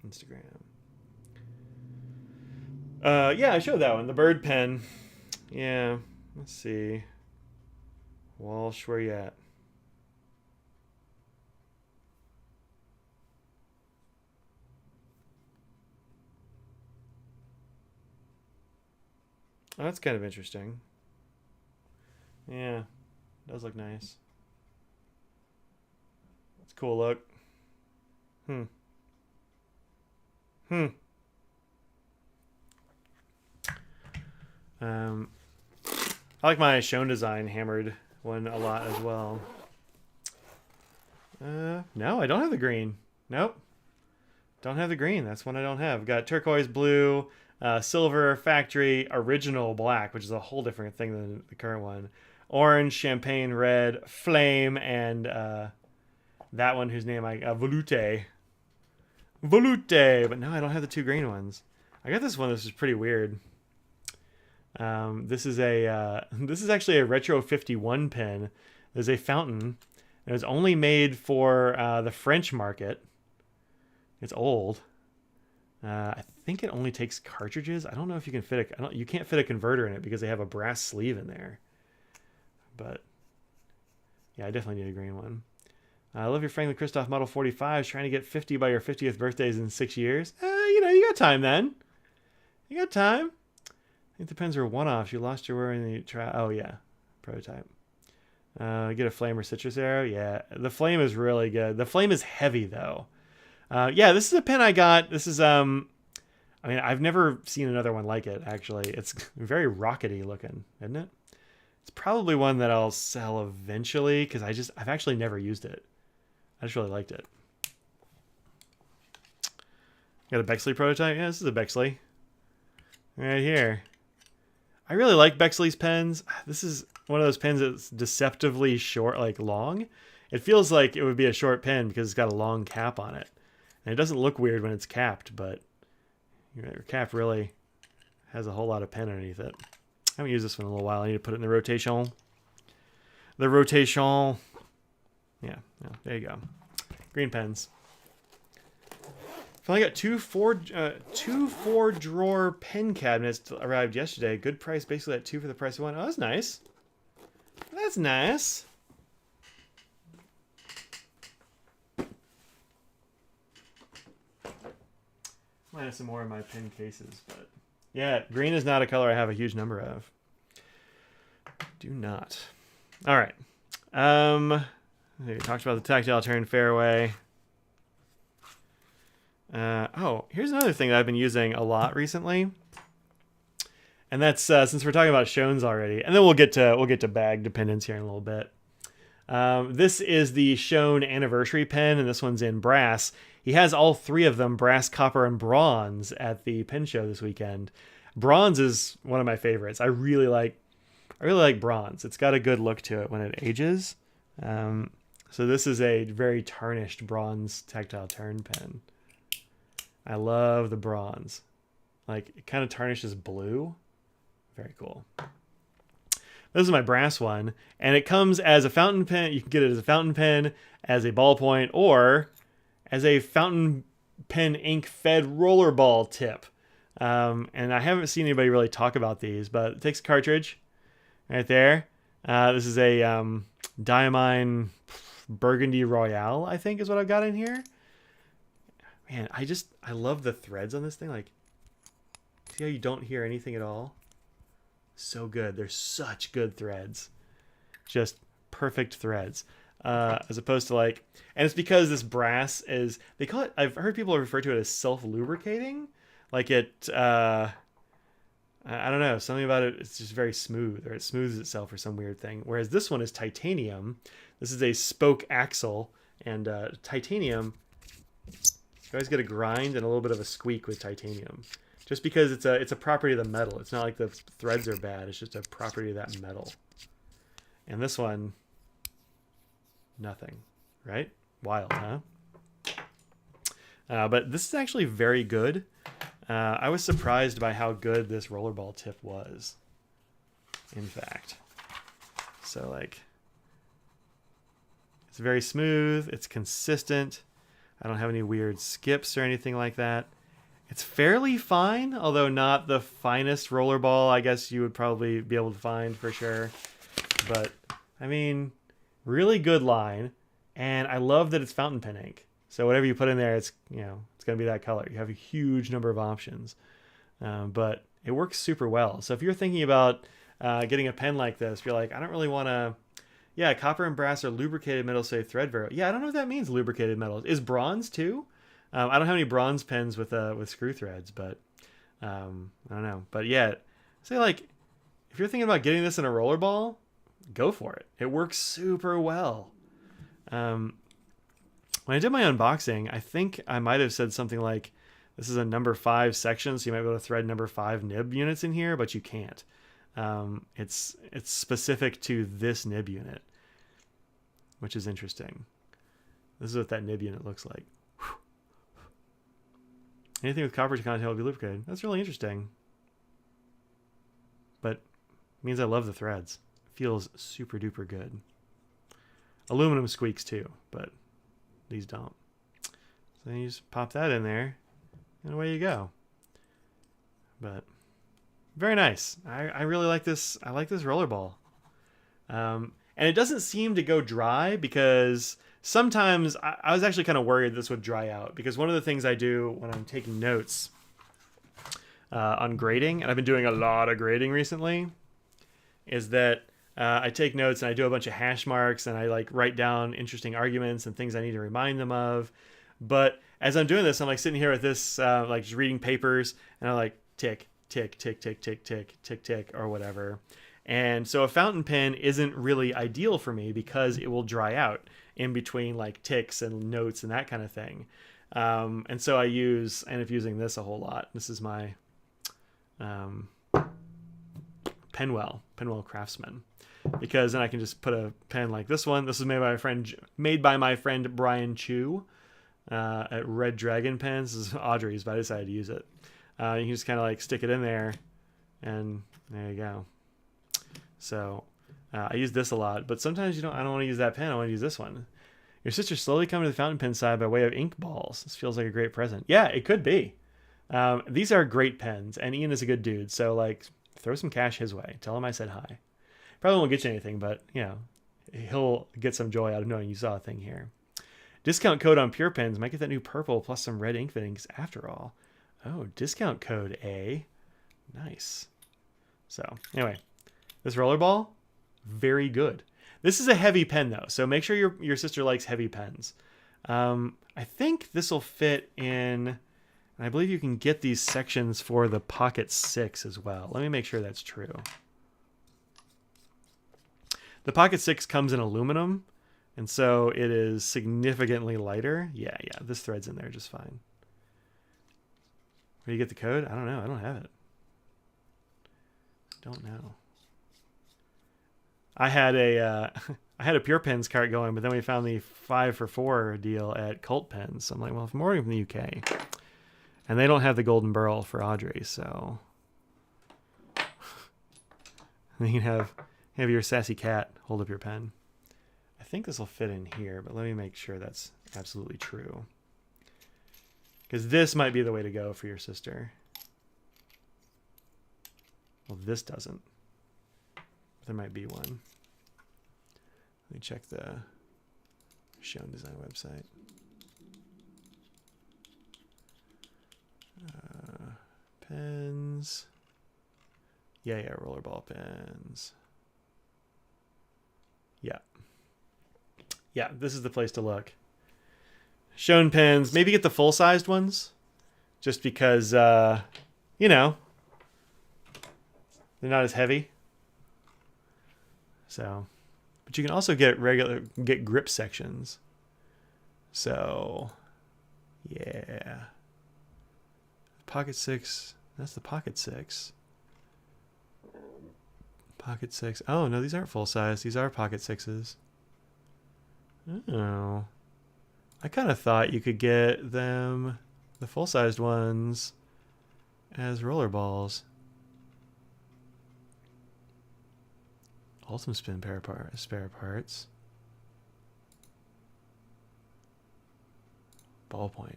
Instagram. Yeah, I showed that one. The bird pen. Yeah. Let's see. Walsh, where you at? Oh, that's kind of interesting. Yeah, does look nice. It's a cool look. Hmm. Hmm. I like my Shown Design hammered one a lot as well. No, I don't have the green. Nope. Don't have the green. That's one I don't have. Got turquoise blue, silver, factory, original black, which is a whole different thing than the current one. Orange, champagne red, flame, and that one whose name Volute. Volute! But no, I don't have the two green ones. I got this one. This is pretty weird. This is this is actually a Retro 51 pen. There's a fountain. It was only made for the French market. It's old. I think it only takes cartridges. I don't know if you can fit you can't fit a converter in it because they have a brass sleeve in there. But yeah, I definitely need a green one. I love your Franklin Christoph Model 45s trying to get 50 by your 50th birthdays in 6 years. You got time then. You got time. I think the pens are one-offs. You lost your word in the try. Oh, yeah. Prototype. Get a flame or citrus arrow. Yeah, the flame is really good. The flame is heavy, though. Yeah, this is a pen I got. This is, I mean, I've never seen another one like it, actually. It's very rockety looking, isn't it? It's probably one that I'll sell eventually because I've actually never used it. I just really liked it. Got a Bexley prototype? Yeah, this is a Bexley. Right here. I really like Bexley's pens. This is one of those pens that's deceptively short, like long. It feels like it would be a short pen because it's got a long cap on it. And it doesn't look weird when it's capped, but your cap really has a whole lot of pen underneath it. I haven't used this one in a little while. I need to put it in the rotation. The rotation. Yeah, there you go. Green pens. Finally got two four drawer pen cabinets arrived yesterday. Good price, basically at 2 for the price of 1. Oh, that's nice. That's nice. Might have some more in my pen cases, but yeah, green is not a color I have a huge number of. Do not. All right. We talked about the Tactile turn fairway. Here's another thing that I've been using a lot recently, and that's since we're talking about Showns already, and then we'll get to bag dependence here in a little bit. This is the Shown anniversary pen, and this one's in brass. He has all 3 of them, brass, copper, and bronze, at the pen show this weekend. Bronze is one of my favorites. I really like bronze. It's got a good look to it when it ages. So this is a very tarnished bronze Tactile turn pen. I love the bronze. Like, it kind of tarnishes blue. Very cool. This is my brass one, and it comes as a fountain pen. You can get it as a fountain pen, as a ballpoint, or as a fountain pen ink fed rollerball tip. And I haven't seen anybody really talk about these, but it takes a cartridge right there. This is a Diamine Burgundy Royale, I think is what I've got in here. Man, I love the threads on this thing. Like, see how you don't hear anything at all? So good. They're such good threads. Just perfect threads. As opposed to like, and it's because this brass is, they call it, I've heard people refer to it as self-lubricating. Like it, I don't know, something about it, it's just very smooth, or it smooths itself or some weird thing. Whereas this one is titanium. This is a spoke axle, and titanium, you always get a grind and a little bit of a squeak with titanium. Just because it's a property of the metal. It's not like the threads are bad. It's just a property of that metal. And this one, nothing, right? Wild, huh? But this is actually very good. I was surprised by how good this rollerball tip was, in fact. So, like, it's very smooth. It's consistent. I don't have any weird skips or anything like that. It's fairly fine, although not the finest rollerball I guess you would probably be able to find for sure. But, I mean, really good line. And I love that it's fountain pen ink. So whatever you put in there, it's, you know, it's going to be that color. You have a huge number of options. But it works super well. So if you're thinking about getting a pen like this, you're like, I don't really want to. Yeah, copper and brass are lubricated metals, say thread variable. Yeah, I don't know what that means. Lubricated metals is bronze too. I don't have any bronze pens with screw threads, but I don't know. But yeah, say like if you're thinking about getting this in a rollerball, go for it. It works super well. When I did my unboxing, I think I might have said something like, this is a number 5 section, so you might be able to thread number 5 nib units in here, but you can't. It's specific to this nib unit, which is interesting. This is what that nib unit looks like. Whew. Anything with copper content will be lubricated. That's really interesting. But it means I love the threads. It feels super duper good. Aluminum squeaks too, but these don't. So you just pop that in there, and away you go. But very nice. I really like this. I like this rollerball. And it doesn't seem to go dry, because sometimes I was actually kind of worried this would dry out, because one of the things I do when I'm taking notes on grading, and I've been doing a lot of grading recently, is that I take notes and I do a bunch of hash marks and I like write down interesting arguments and things I need to remind them of. But as I'm doing this, I'm like sitting here with this, like just reading papers, and I'm like tick, tick, tick, tick, tick, tick, tick, tick, or whatever. And so a fountain pen isn't really ideal for me, because it will dry out in between like ticks and notes and that kind of thing. And so I end up using this a whole lot. This is my Penwell Craftsman, because then I can just put a pen like this one. This is made by my friend Brian Chu at Red Dragon Pens. This is Audrey's, but I decided to use it. You can just kind of like stick it in there, and there you go. So I use this a lot, but sometimes I don't want to use that pen. I want to use this one. Your sister's slowly coming to the fountain pen side by way of ink balls. This feels like a great present. Yeah, it could be. These are great pens, and Ian is a good dude. So like, throw some cash his way. Tell him I said hi. Probably won't get you anything, but he'll get some joy out of knowing you saw a thing here. Discount code on Pure Pens might get that new purple plus some red ink fittings after all. Oh, discount code A. Nice. So anyway, this rollerball, very good. This is a heavy pen though, so make sure your sister likes heavy pens. I think this will fit in, and I believe you can get these sections for the Pocket 6 as well. Let me make sure that's true. The Pocket 6 comes in aluminum, and so it is significantly lighter. Yeah, this thread's in there just fine. Where do you get the code? I don't know. I don't have it. Don't know. I had a Pure Pens cart going, but then we found the 5 for 4 deal at Cult Pens. So I'm like, well, if I'm ordering from the UK, and they don't have the Golden Burl for Audrey, so you can have your sassy cat hold up your pen. I think this will fit in here, but let me make sure that's absolutely true, because this might be the way to go for your sister. Well, this doesn't. There might be one. Let me check the Shown Design website. Pens. Yeah, rollerball pens. Yeah, this is the place to look. Shown pens. Maybe get the full-sized ones, just because, they're not as heavy. So, but you can also get grip sections. So, yeah. Pocket 6. That's the Pocket 6. Pocket 6. Oh, no, these aren't full size. These are Pocket 6s. Oh. I kind of thought you could get them, the full-sized ones, as rollerballs. Ultimate spin spare parts. Ballpoint.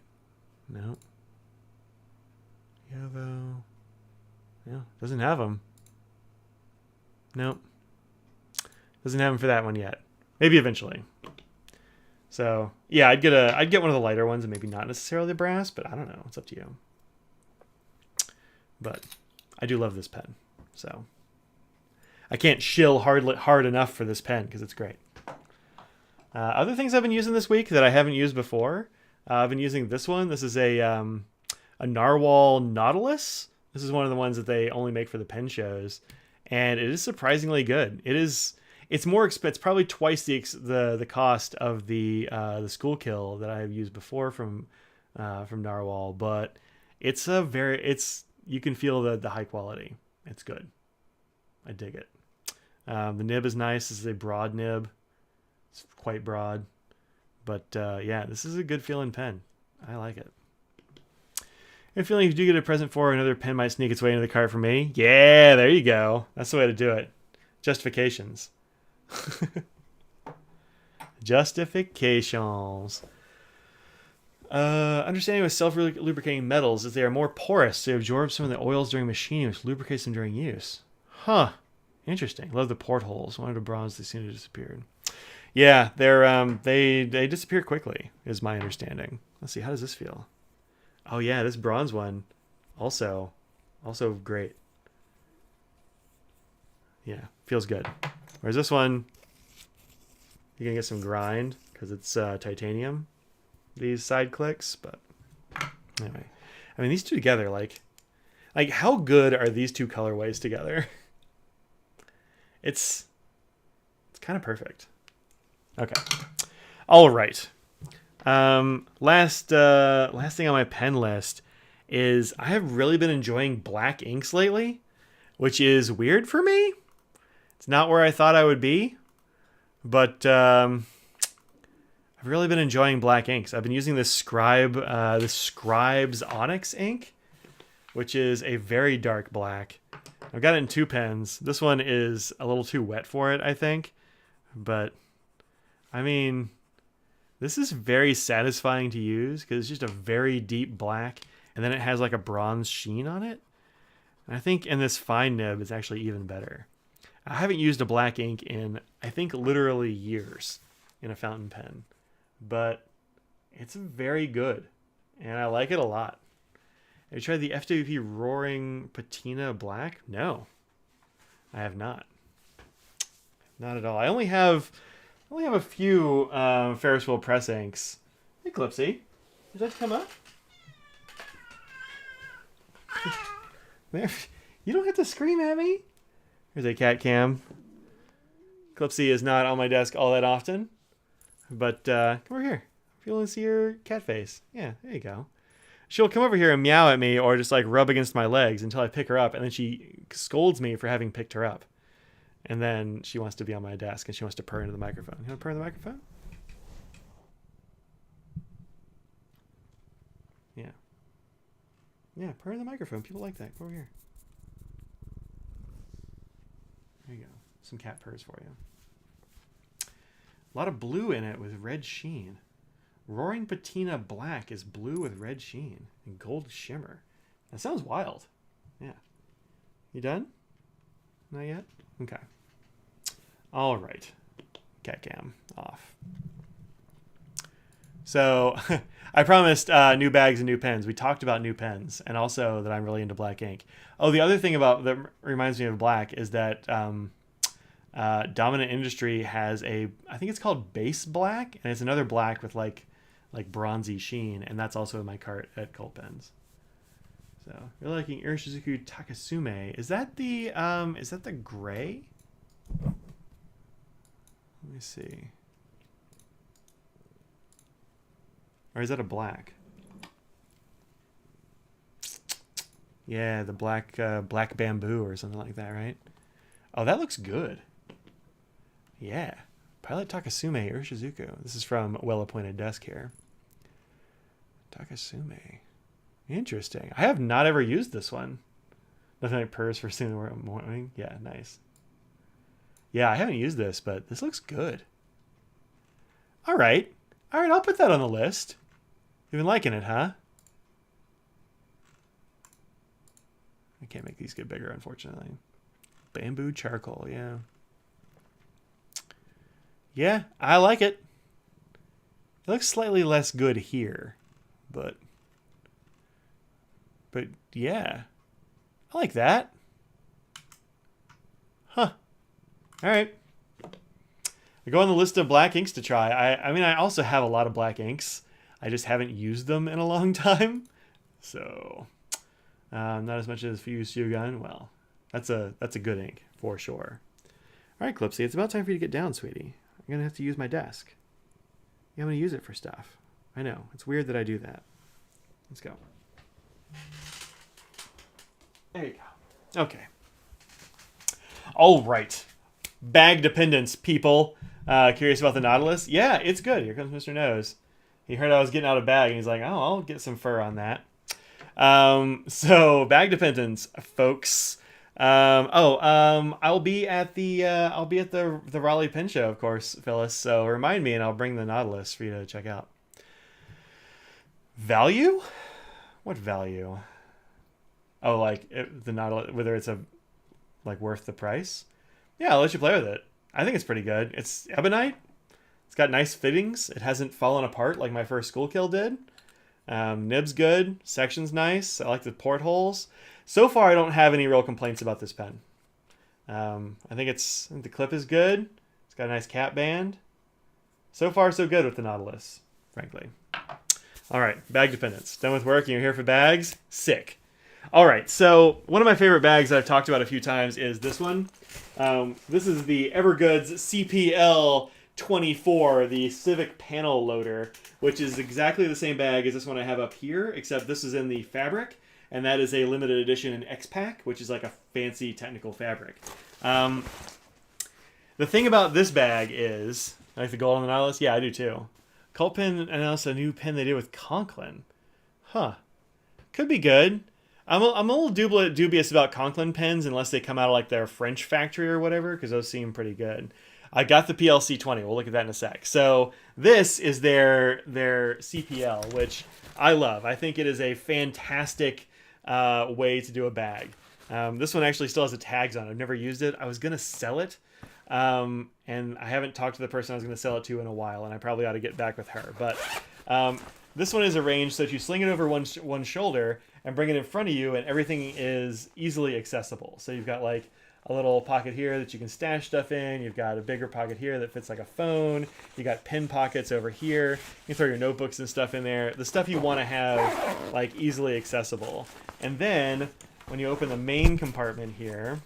No. Yovo. Yeah, doesn't have them. Nope. Doesn't have them for that one yet. Maybe eventually. So yeah, I'd get one of the lighter ones, and maybe not necessarily the brass, but I don't know. It's up to you. But I do love this pen. So I can't shill hard enough for this pen because it's great. Other things I've been using this week that I haven't used before. I've been using this one. This is a Narwhal Nautilus. This is one of the ones that they only make for the pen shows, and it is surprisingly good. It's more it's probably twice the cost of the Schoolkill that I've used before from Narwhal, but you can feel the high quality. It's good. I dig it. The nib is nice. This is a broad nib. It's quite broad, but yeah, this is a good feeling pen. I like it. I'm feeling if you do get a present for, another pen might sneak its way into the cart for me. Yeah, there you go. That's the way to do it. Justifications. Justifications. Understanding with self-lubricating metals is they are more porous, so they absorb some of the oils during machining, which lubricates them during use. Huh. Interesting. Love the portholes. One of the bronze, they seem to have disappeared. Yeah, they disappear quickly, is my understanding. Let's see, how does this feel? Oh yeah, this bronze one, also great. Yeah, feels good. Whereas this one, you're gonna get some grind because it's titanium. These side clicks, but anyway, I mean these two together, like how good are these two colorways together? It's kind of perfect. Okay. All right. Last thing on my pen list is I have really been enjoying black inks lately, which is weird for me. It's not where I thought I would be, but I've really been enjoying black inks. I've been using this Scribes Onyx ink, which is a very dark black. I've got it in 2 pens. This one is a little too wet for it, I think, but I mean, this is very satisfying to use because it's just a very deep black, and then it has like a bronze sheen on it. And I think in this fine nib, it's actually even better. I haven't used a black ink in, I think, literally years in a fountain pen, but it's very good, and I like it a lot. Have you tried the FWP Roaring Patina Black? No, I have not. Not at all. I only have a few Ferris wheel press inks. Hey, Clipsy. Would you like to come up? There. You don't have to scream at me. Here's a cat cam. Clipsy is not on my desk all that often. But come over here. If you want to see your cat face. Yeah, there you go. She'll come over here and meow at me or just like rub against my legs until I pick her up. And then she scolds me for having picked her up. And then she wants to be on my desk and she wants to purr into the microphone. You want to purr in the microphone? Yeah. Yeah, purr in the microphone. People like that. Go over here. There you go. Some cat purrs for you. A lot of blue in it with red sheen. Roaring Patina Black is blue with red sheen and gold shimmer. That sounds wild. Yeah. You done? Not yet? Okay. All right. Cat cam off. So I promised new bags and new pens. We talked about new pens and also that I'm really into black ink. Oh, the other thing that reminds me of black is that Dominant Industry has I think it's called Base Black, and it's another black with like bronzy sheen, and that's also in my cart at Colt Pens. So you're liking Irishizuku Takasumi. Is that the gray? Let me see. Or is that a black? Yeah, the black bamboo or something like that, right? Oh, that looks good. Yeah. Pilot Takasumi Irishizuku. This is from Well Appointed Desk here. Takasumi. Interesting. I have not ever used this one. Nothing like purrs for seeing the morning. Yeah, nice. Yeah, I haven't used this, but this looks good. All right. All right, I'll put that on the list. You've been liking it, huh? I can't make these get bigger, unfortunately. Bamboo charcoal, yeah. Yeah, I like it. It looks slightly less good here, but yeah. I like that. Huh. All right. I go on the list of black inks to try. I mean, I also have a lot of black inks. I just haven't used them in a long time. So, not as much as Fuse Shoe Gun. Well, that's a good ink for sure. All right, Clipsy, it's about time for you to get down, sweetie. I'm going to have to use my desk. Yeah, I'm going to use it for stuff. I know. It's weird that I do that. Let's go. There you go. Okay. All right. Bag dependence, people. Curious about the Nautilus? Yeah, it's good. Here comes Mr. Nose. He heard I was getting out of bag, and he's like, oh, I'll get some fur on that. So, bag dependence, folks. I'll be at the Raleigh Pin Show, of course, Phyllis. So remind me, and I'll bring the Nautilus for you to check out. Value? What value? Oh, like the Nautilus, whether it's worth the price? Yeah, I'll let you play with it. I think it's pretty good. It's ebonite. It's got nice fittings. It hasn't fallen apart like my first school kill did. Nib's good. Section's nice. I like the portholes. So far, I don't have any real complaints about this pen. I think the clip is good. It's got a nice cap band. So far, so good with the Nautilus, frankly. All right, bag dependence. Done with work and you're here for bags? Sick. All right, so one of my favorite bags that I've talked about a few times is this one. This is the Evergoods CPL 24, the Civic Panel Loader, which is exactly the same bag as this one I have up here, except this is in the fabric, and that is a limited edition in X-Pack, which is like a fancy technical fabric. The thing about this bag is, I like the gold on the Nautilus. Yeah, I do too. Cult Pen announced a new pen they did with Conklin. Huh. Could be good. I'm a little dubious about Conklin pens unless they come out of like their French factory or whatever, because those seem pretty good. I got the PLC 20. We'll look at that in a sec. So this is their CPL, which I love. I think it is a fantastic way to do a bag. This one actually still has the tags on it. I've never used it. I was going to sell it, and I haven't talked to the person I was going to sell it to in a while, and I probably ought to get back with her. But this one is arranged so that you sling it over one shoulder and bring it in front of you, and everything is easily accessible. So you've got like a little pocket here that you can stash stuff in. You've got a bigger pocket here that fits like a phone. You got pen pockets over here. You can throw your notebooks and stuff in there. The stuff you want to have like easily accessible. And then when you open the main compartment here,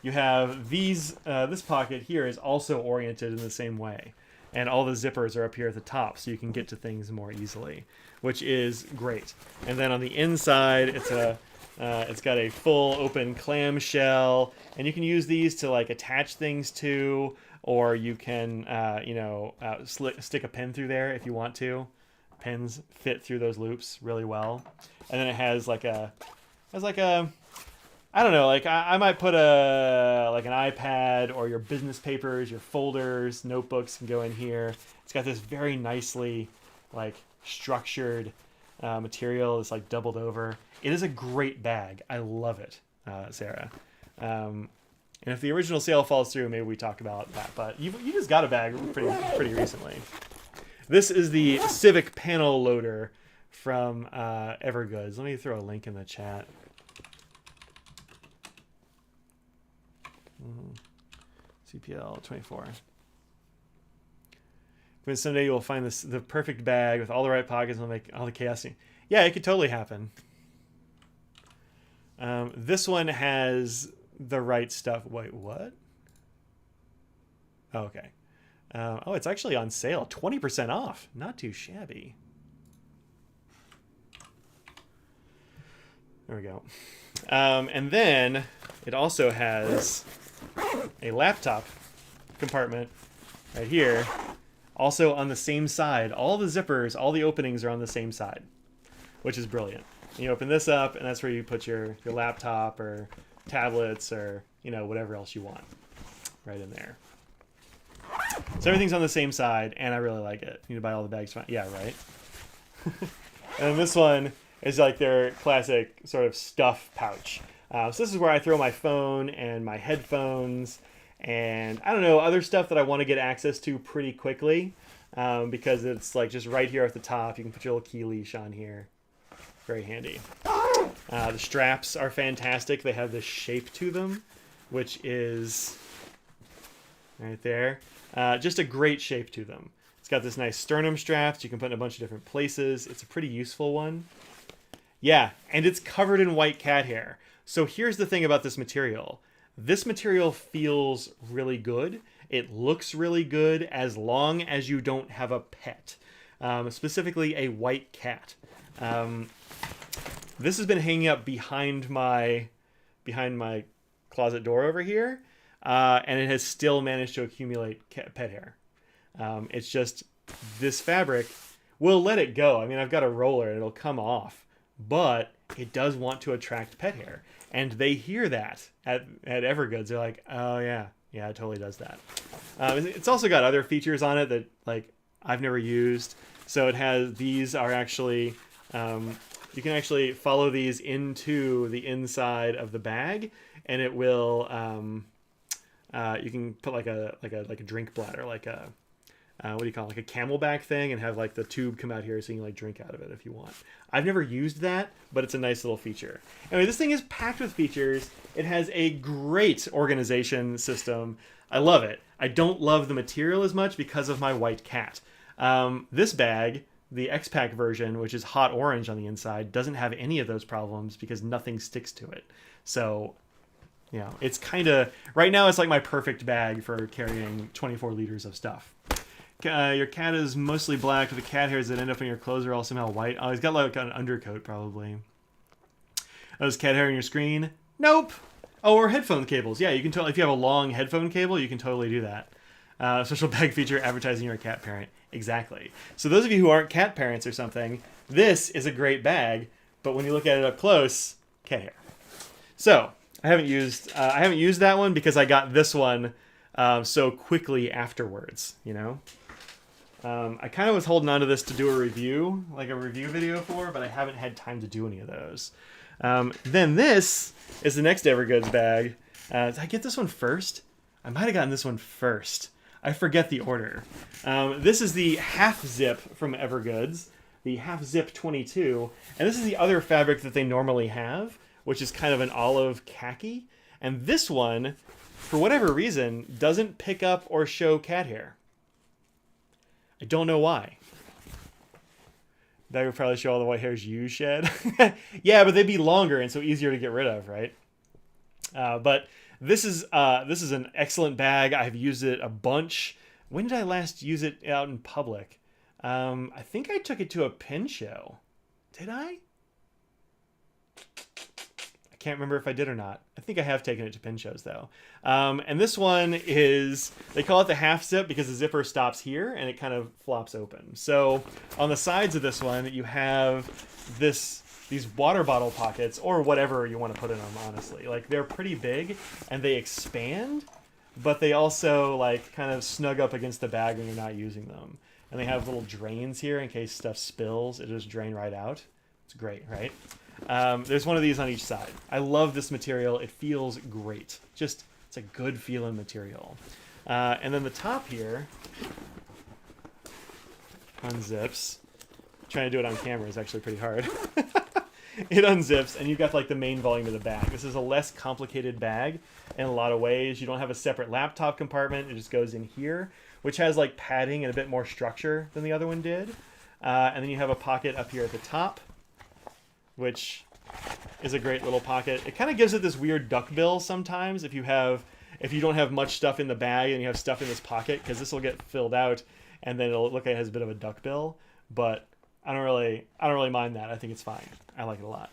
you have these. This pocket here is also oriented in the same way. And all the zippers are up here at the top, so you can get to things more easily, which is great. And then on the inside, it's got a full open clamshell, and you can use these to like attach things to, or you can stick a pin through there if you want to. Pins fit through those loops really well. And then it has like a I don't know, like I might put an iPad or your business papers, your folders, notebooks can go in here. It's got this very nicely like structured material that's like doubled over. It is a great bag. I love it, Sarah. And if the original sale falls through, maybe we talk about that. But you just got a bag pretty recently. This is the Civic Panel Loader from Evergoods. Let me throw a link in the chat. CPL 24. When someday you will find the perfect bag with all the right pockets and will make all the chaos. Yeah, it could totally happen. This one has the right stuff. Wait, what? Oh, okay. It's actually on sale. 20% off. Not too shabby. There we go. And then it also has a laptop compartment right here, also on the same side. All the zippers, all the openings are on the same side, which is brilliant. And you open this up, and that's where you put your laptop or tablets or whatever else you want right in there. So everything's on the same side, and I really like it. You need to buy all the bags. Yeah, right. And this one is like their classic sort of stuff pouch. So this is where I throw my phone and my headphones and, I don't know, other stuff that I want to get access to pretty quickly, because it's like just right here at the top. You can put your little key leash on here. Very handy. The straps are fantastic. They have this shape to them, which is right there. Just a great shape to them. It's got this nice sternum straps you can put in a bunch of different places. It's a pretty useful one. Yeah, and it's covered in white cat hair. So here's the thing about this material. This material feels really good. It looks really good as long as you don't have a pet, specifically a white cat. This has been hanging up behind my closet door over here, and it has still managed to accumulate pet hair. It's just this fabric will let it go. I mean, I've got a roller and it'll come off, but it does want to attract pet hair, and they hear that at Evergoods. They're like, oh yeah, it totally does that. It's also got other features on it that like I've never used. So it has, these are actually, you can actually follow these into the inside of the bag, and it will, you can put like a drink bladder, like a, what do you call it? Like a camelback thing, and have like the tube come out here so you can like drink out of it if you want. I've never used that, but it's a nice little feature. Anyway, this thing is packed with features. It has a great organization system. I love it. I don't love the material as much because of my white cat. This bag, the X-Pack version, which is hot orange on the inside, doesn't have any of those problems because nothing sticks to it. So, you know, it's kind of, right now it's like my perfect bag for carrying 24 liters of stuff. Your cat is mostly black. The cat hairs that end up in your clothes are all somehow white. Oh, he's got like an undercoat probably. Oh, is cat hair on your screen? Nope. Oh, or headphone cables. Yeah, you can totally, if you have a long headphone cable, you can totally do that. Special bag feature, advertising you're a cat parent. Exactly. So those of you who aren't cat parents or something, this is a great bag, but when you look at it up close, cat hair. So I haven't used that one because I got this one so quickly afterwards, you know. I kind of was holding on to this to do a review, like a review video for, but I haven't had time to do any of those. Then this is the next Evergoods bag. Did I get this one first? I might have gotten this one first. I forget the order. This is the HalfZip from Evergoods, the HalfZip 22, and this is the other fabric that they normally have, which is kind of an olive khaki. And this one, for whatever reason, doesn't pick up or show cat hair. I don't know why. That would probably show all the white hairs you shed. Yeah, but they'd be longer and so easier to get rid of, right? But this is an excellent bag. I've used it a bunch. When did I last use it out in public? I think I took it to a pin show. Did I? I can't remember if I did or not. I think I have taken it to pin shows though. And this one is, they call it the HalfZip because the zipper stops here and it kind of flops open. So on the sides of this one, you have these water bottle pockets, or whatever you want to put in them, honestly. Like, they're pretty big and they expand, but they also like kind of snug up against the bag when you're not using them. And they have little drains here in case stuff spills. It just drain right out. It's great, right? There's one of these on each side. I love this material. It feels great. Just, it's a good feeling material. And then the top here unzips. Trying to do it on camera is actually pretty hard. It unzips, and you've got like the main volume of the bag. This is a less complicated bag in a lot of ways. You don't have a separate laptop compartment. It just goes in here, which has like padding and a bit more structure than the other one did. And then you have a pocket up here at the top, which is a great little pocket. It kind of gives it this weird duckbill sometimes if you don't have much stuff in the bag and you have stuff in this pocket, because this will get filled out and then it'll look like it has a bit of a duckbill. But I don't really mind that. I think it's fine. I like it a lot.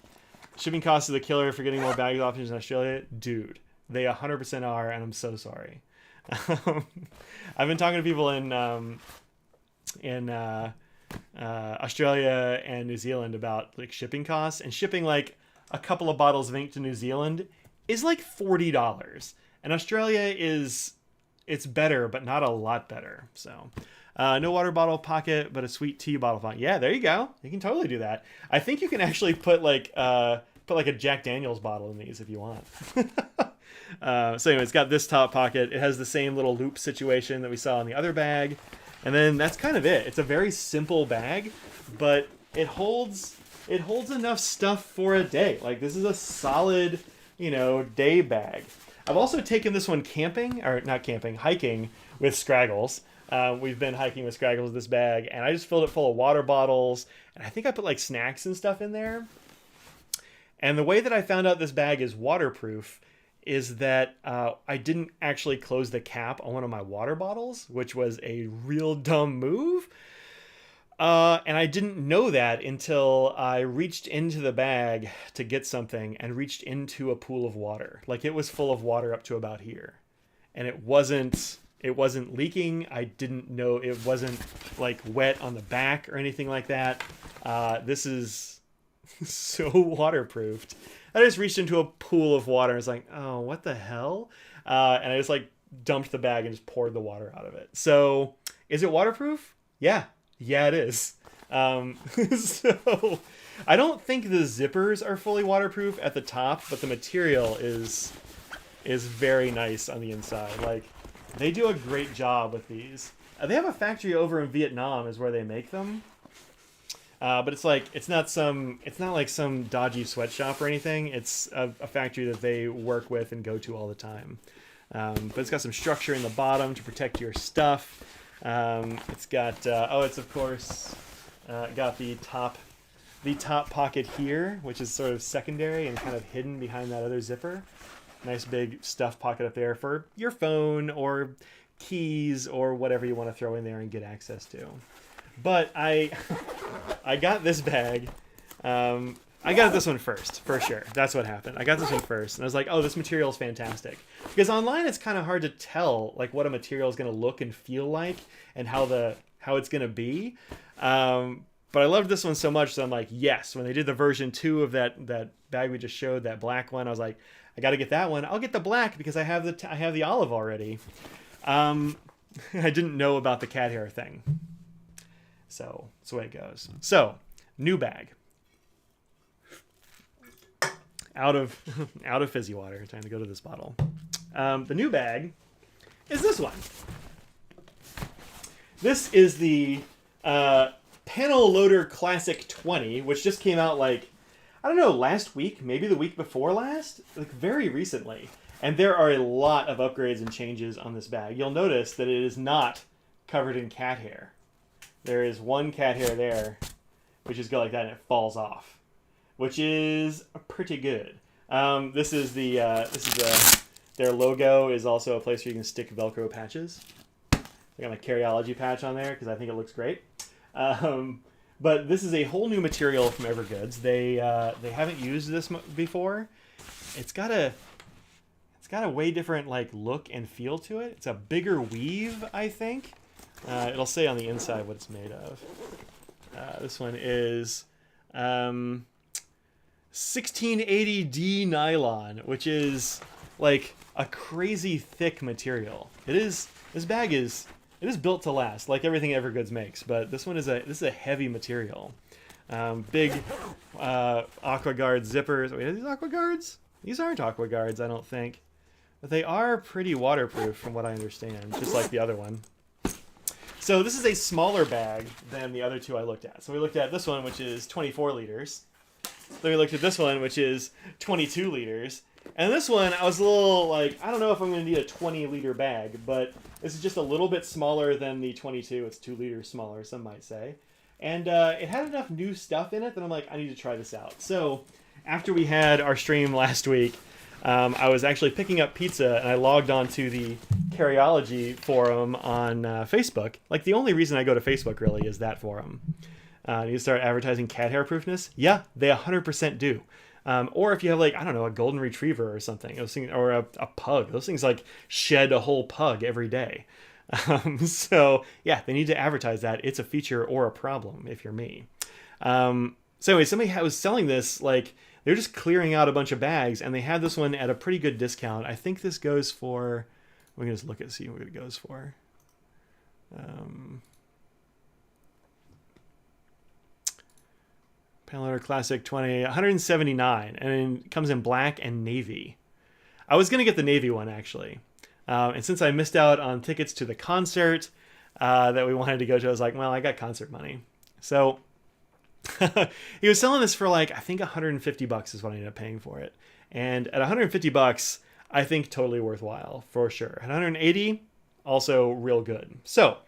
Shipping costs is a killer for getting more bag options in Australia. Dude, they 100% are, and I'm so sorry. I've been talking to people in Australia and New Zealand about like shipping costs, and shipping like a couple of bottles of ink to New Zealand is like $40, and Australia it's better, but not a lot better. So no water bottle pocket, but a sweet tea bottle pocket. Yeah, there you go. You can totally do that. I think you can actually put like a Jack Daniel's bottle in these if you want. So anyway, it's got this top pocket. It has the same little loop situation that we saw in the other bag. And then that's kind of it. It's a very simple bag, but it holds it holds enough stuff for a day. Like, this is a solid, day bag. I've also taken this one camping, or not camping, hiking with Scraggles. We've been hiking with Scraggles with this bag, and I just filled it full of water bottles, and I think I put like snacks and stuff in there. And the way that I found out this bag is waterproof is that I didn't actually close the cap on one of my water bottles, which was a real dumb move. And I didn't know that until I reached into the bag to get something and reached into a pool of water. Like, it was full of water up to about here. And it wasn't leaking. I didn't know it wasn't like wet on the back or anything like that. This is so waterproofed. I just reached into a pool of water and was like, oh, what the hell? And I just like dumped the bag and just poured the water out of it. So is it waterproof? Yeah, it is. So I don't think the zippers are fully waterproof at the top, but the material is very nice on the inside. Like, they do a great job with these. They have a factory over in Vietnam is where they make them. But it's not like some dodgy sweatshop or anything. It's a factory that they work with and go to all the time. But it's got some structure in the bottom to protect your stuff. It's got it's of course got the top pocket here, which is sort of secondary and kind of hidden behind that other zipper. Nice big stuff pocket up there for your phone or keys or whatever you want to throw in there and get access to. But I got this bag. I got this one first, for sure. That's what happened. I got this one first, and I was like, oh, this material is fantastic. Because online it's kind of hard to tell like what a material is going to look and feel like and how it's going to be. But I loved this one so much, so I'm like, yes. When they did the version 2 of that bag we just showed, that black one, I was like, I got to get that one. I'll get the black because I have the olive already. I didn't know about the cat hair thing. So that's the way it goes. So, new bag. Out of fizzy water. Time to go to this bottle. The new bag is this one. This is the Panel Loader Classic 20, which just came out like, I don't know, last week, maybe the week before last, like very recently. And there are a lot of upgrades and changes on this bag. You'll notice that it is not covered in cat hair. There is one cat hair there, which is go like that and it falls off, which is pretty good. Their logo is also a place where you can stick Velcro patches. I got my Carryology patch on there because I think it looks great. But this is a whole new material from Evergoods. They haven't used this before. It's got a way different like look and feel to it. It's a bigger weave, I think. It'll say on the inside what it's made of. This one is 1680D nylon, which is like a crazy thick material. This bag is built to last, like everything Evergoods makes, but this is a heavy material. Big AquaGuard zippers. Wait, are these AquaGuards? These aren't AquaGuards, I don't think. But they are pretty waterproof from what I understand, just like the other one. So this is a smaller bag than the other two I looked at. So we looked at this one, which is 24 liters. Then we looked at this one, which is 22 liters. And this one, I was a little like, I don't know if I'm going to need a 20-liter bag, but this is just a little bit smaller than the 22. It's 2 liters smaller, some might say. And it had enough new stuff in it that I'm like, I need to try this out. So after we had our stream last week, I was actually picking up pizza, and I logged on to the Carryology forum on Facebook. Like, the only reason I go to Facebook, really, is that forum. You start advertising cat hair proofness? Yeah, they 100% do. Or if you have, like, I don't know, a golden retriever or something, or a pug. Those things, like, shed a whole pug every day. So, yeah, they need to advertise that. It's a feature or a problem, if you're me. So anyway, somebody was selling this, like, they're just clearing out a bunch of bags, and they had this one at a pretty good discount. I think this goes for, we can just look and see what it goes for. Panel Classic 20, $179, and it comes in black and navy. I was going to get the navy one, actually. And since I missed out on tickets to the concert that we wanted to go to, I was like, well, I got concert money. So He was selling this for like, I think $150 is what I ended up paying for it. And at $150, I think totally worthwhile for sure. At $180, also real good. So,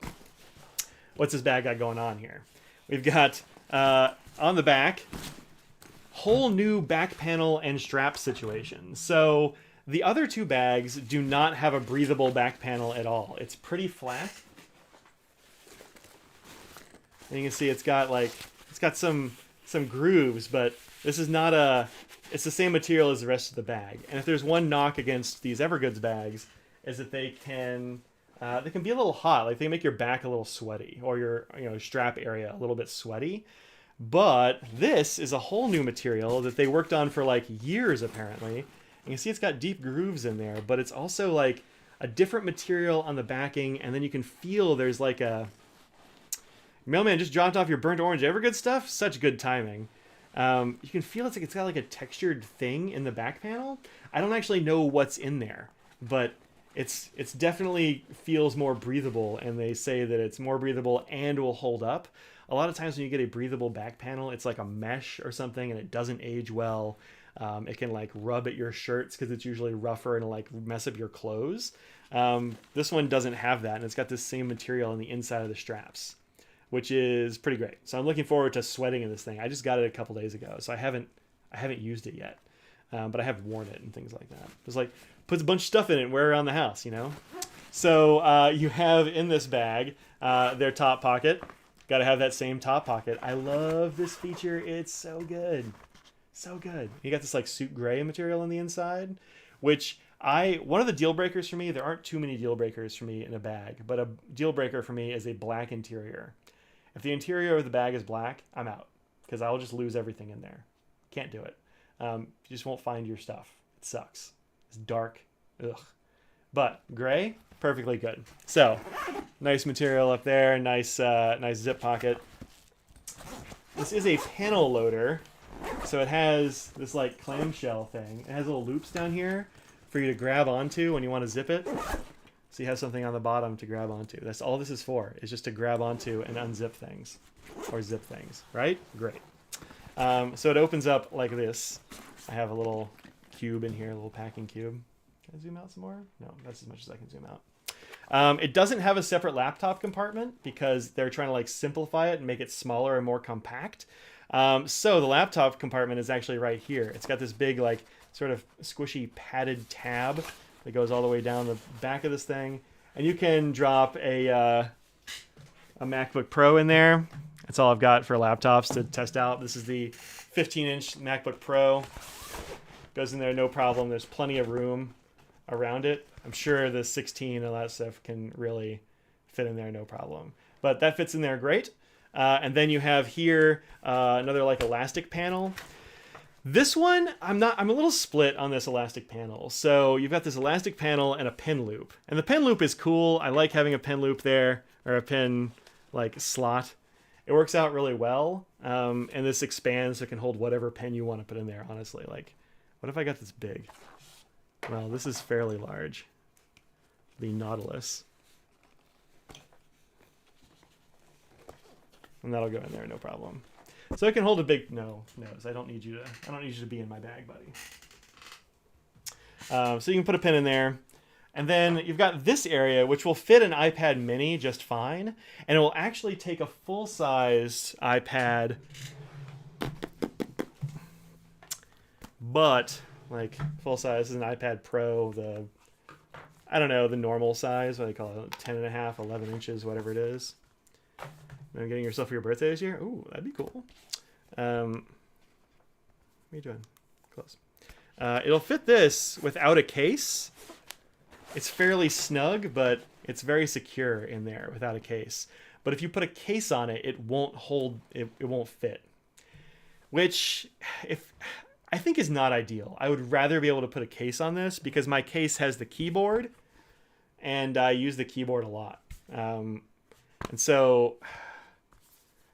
what's this bag got going on here? We've got on the back, whole new back panel and strap situation. So the other two bags do not have a breathable back panel at all. It's pretty flat. And you can see it's got some grooves, but this is not it's the same material as the rest of the bag. And if there's one knock against these Evergoods bags, is that they can be a little hot. Like they make your back a little sweaty, or your strap area a little bit sweaty. But this is a whole new material that they worked on for like years apparently. And you see it's got deep grooves in there, but it's also like a different material on the backing, and then you can feel there's like a mailman just dropped off your burnt orange Evergoods stuff. Such good timing. You can feel it's got like a textured thing in the back panel. I don't actually know what's in there, but it's definitely feels more breathable, and they say that it's more breathable and will hold up. A lot of times when you get a breathable back panel, it's like a mesh or something, and it doesn't age well. It can like rub at your shirts because it's usually rougher and like mess up your clothes. This one doesn't have that, and it's got this same material on the inside of the straps, which is pretty great. So I'm looking forward to sweating in this thing. I just got it a couple days ago, so I haven't used it yet, but I have worn it and things like that. It's like puts a bunch of stuff in it and wear it around the house, So you have in this bag their top pocket. Got to have that same top pocket. I love this feature. It's so good. So good. You got this like suit gray material on the inside, which one of the deal breakers for me, there aren't too many deal breakers for me in a bag, but a deal breaker for me is a black interior. If the interior of the bag is black, I'm out, because I'll just lose everything in there. Can't do it. You just won't find your stuff. It sucks. It's dark. Ugh. But gray, perfectly good. So, nice material up there. Nice zip pocket. This is a panel loader, so it has this like clamshell thing. It has little loops down here for you to grab onto when you want to zip it. So you have something on the bottom to grab onto. That's all this is for, is just to grab onto and unzip things, or zip things, right? Great. So it opens up like this. I have a little cube in here, a little packing cube. Can I zoom out some more? No, that's as much as I can zoom out. It doesn't have a separate laptop compartment because they're trying to like simplify it and make it smaller and more compact. So the laptop compartment is actually right here. It's got this big like sort of squishy padded tab that goes all the way down the back of this thing, and you can drop a MacBook Pro in there. That's all I've got for laptops to test out. This is the 15-inch MacBook Pro. Goes in there no problem. There's plenty of room around it. I'm sure the 16 and all that stuff can really fit in there no problem. But that fits in there great. And then you have here another like elastic panel. This one, I'm a little split on this elastic panel. So you've got this elastic panel and a pin loop. And the pin loop is cool. I like having a pin loop there, or a pin like slot. It works out really well. And this expands so it can hold whatever pen you want to put in there, honestly. Like, what if I got this big? Well, this is fairly large. The Nautilus. And that'll go in there, no problem. So it can hold a big nose. I don't need you to be in my bag, buddy. So you can put a pin in there. And then you've got this area, which will fit an iPad mini just fine. And it will actually take a full-size iPad. But, like, full-size is an iPad Pro, the normal size, what do they call it, 10.5, 11 inches, whatever it is. Maybe getting yourself for your birthday this year? Ooh, that'd be cool. What are you doing? Close. It'll fit this without a case. It's fairly snug, but it's very secure in there without a case. But if you put a case on it, it won't hold, it won't fit. Which, I think is not ideal. I would rather be able to put a case on this because my case has the keyboard, and I use the keyboard a lot. And so,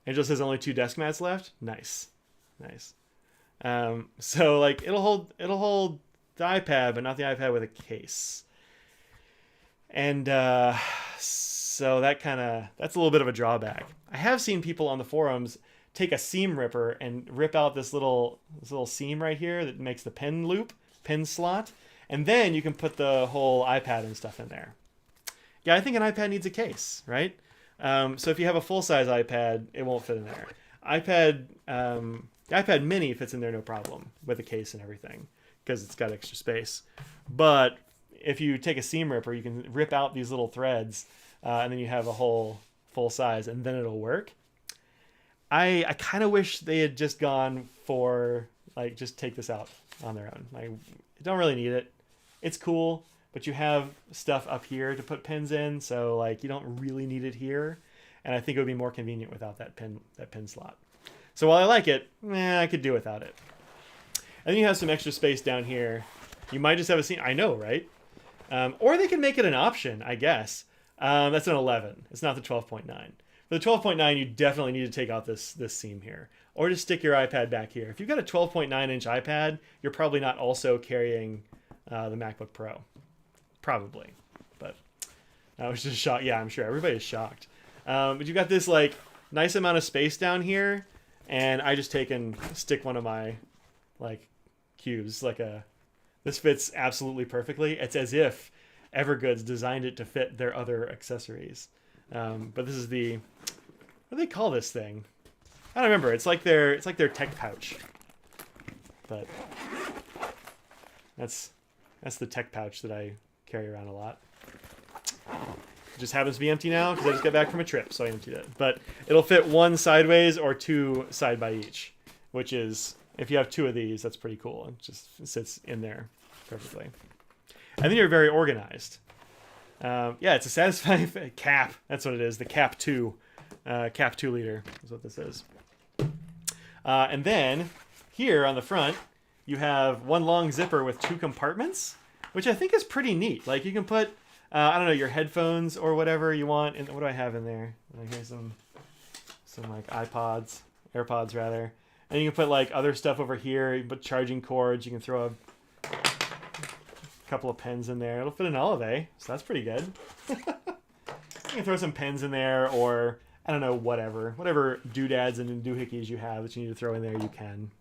Angel says only 2 desk mats left. Nice. So like it'll hold the iPad, but not the iPad with a case. And so that's a little bit of a drawback. I have seen people on the forums take a seam ripper and rip out this little seam right here that makes the pin slot, and then you can put the whole iPad and stuff in there. Yeah, I think an iPad needs a case, right? So if you have a full-size iPad, it won't fit in there. The iPad mini fits in there no problem with a case and everything because it's got extra space. But if you take a seam ripper, you can rip out these little threads, and then you have a whole full size, and then it'll work. I kind of wish they had just gone for, like, just take this out on their own. Like, you don't really need it. It's cool, but you have stuff up here to put pins in, so, like, you don't really need it here. And I think it would be more convenient without that pin slot. So while I like it, I could do without it. And then you have some extra space down here. You might just have a seam. I know, right? Or they can make it an option, I guess. That's an 11. It's not the 12.9. For the 12.9, you definitely need to take out this seam here. Or just stick your iPad back here. If you've got a 12.9-inch iPad, you're probably not also carrying the MacBook Pro. Probably. But I was just shocked. Yeah, I'm sure everybody's shocked. But you've got this, like, nice amount of space down here. And I just take and stick one of my, like, cubes. This fits absolutely perfectly. It's as if Evergoods designed it to fit their other accessories. But this is the, what do they call this thing? I don't remember. It's like their tech pouch. But that's the tech pouch that I carry around a lot. It just happens to be empty now because I just got back from a trip, so I emptied it. But it'll fit one sideways or two side by each, which is, if you have two of these, that's pretty cool. It just sits in there perfectly. And then you're very organized. Yeah, it's a satisfying cap. That's what it is. The cap 2 liter is what this is. And then here on the front, you have one long zipper with two compartments, which I think is pretty neat. Like, you can put, I don't know, your headphones or whatever you want. And what do I have in there? Here's some like AirPods rather. And you can put, like, other stuff over here. You can put charging cords. You can throw a couple of pens in there. It'll fit an Olive, so that's pretty good. You can throw some pens in there, or, I don't know, whatever doodads and doohickeys you have that you need to throw in there, you can.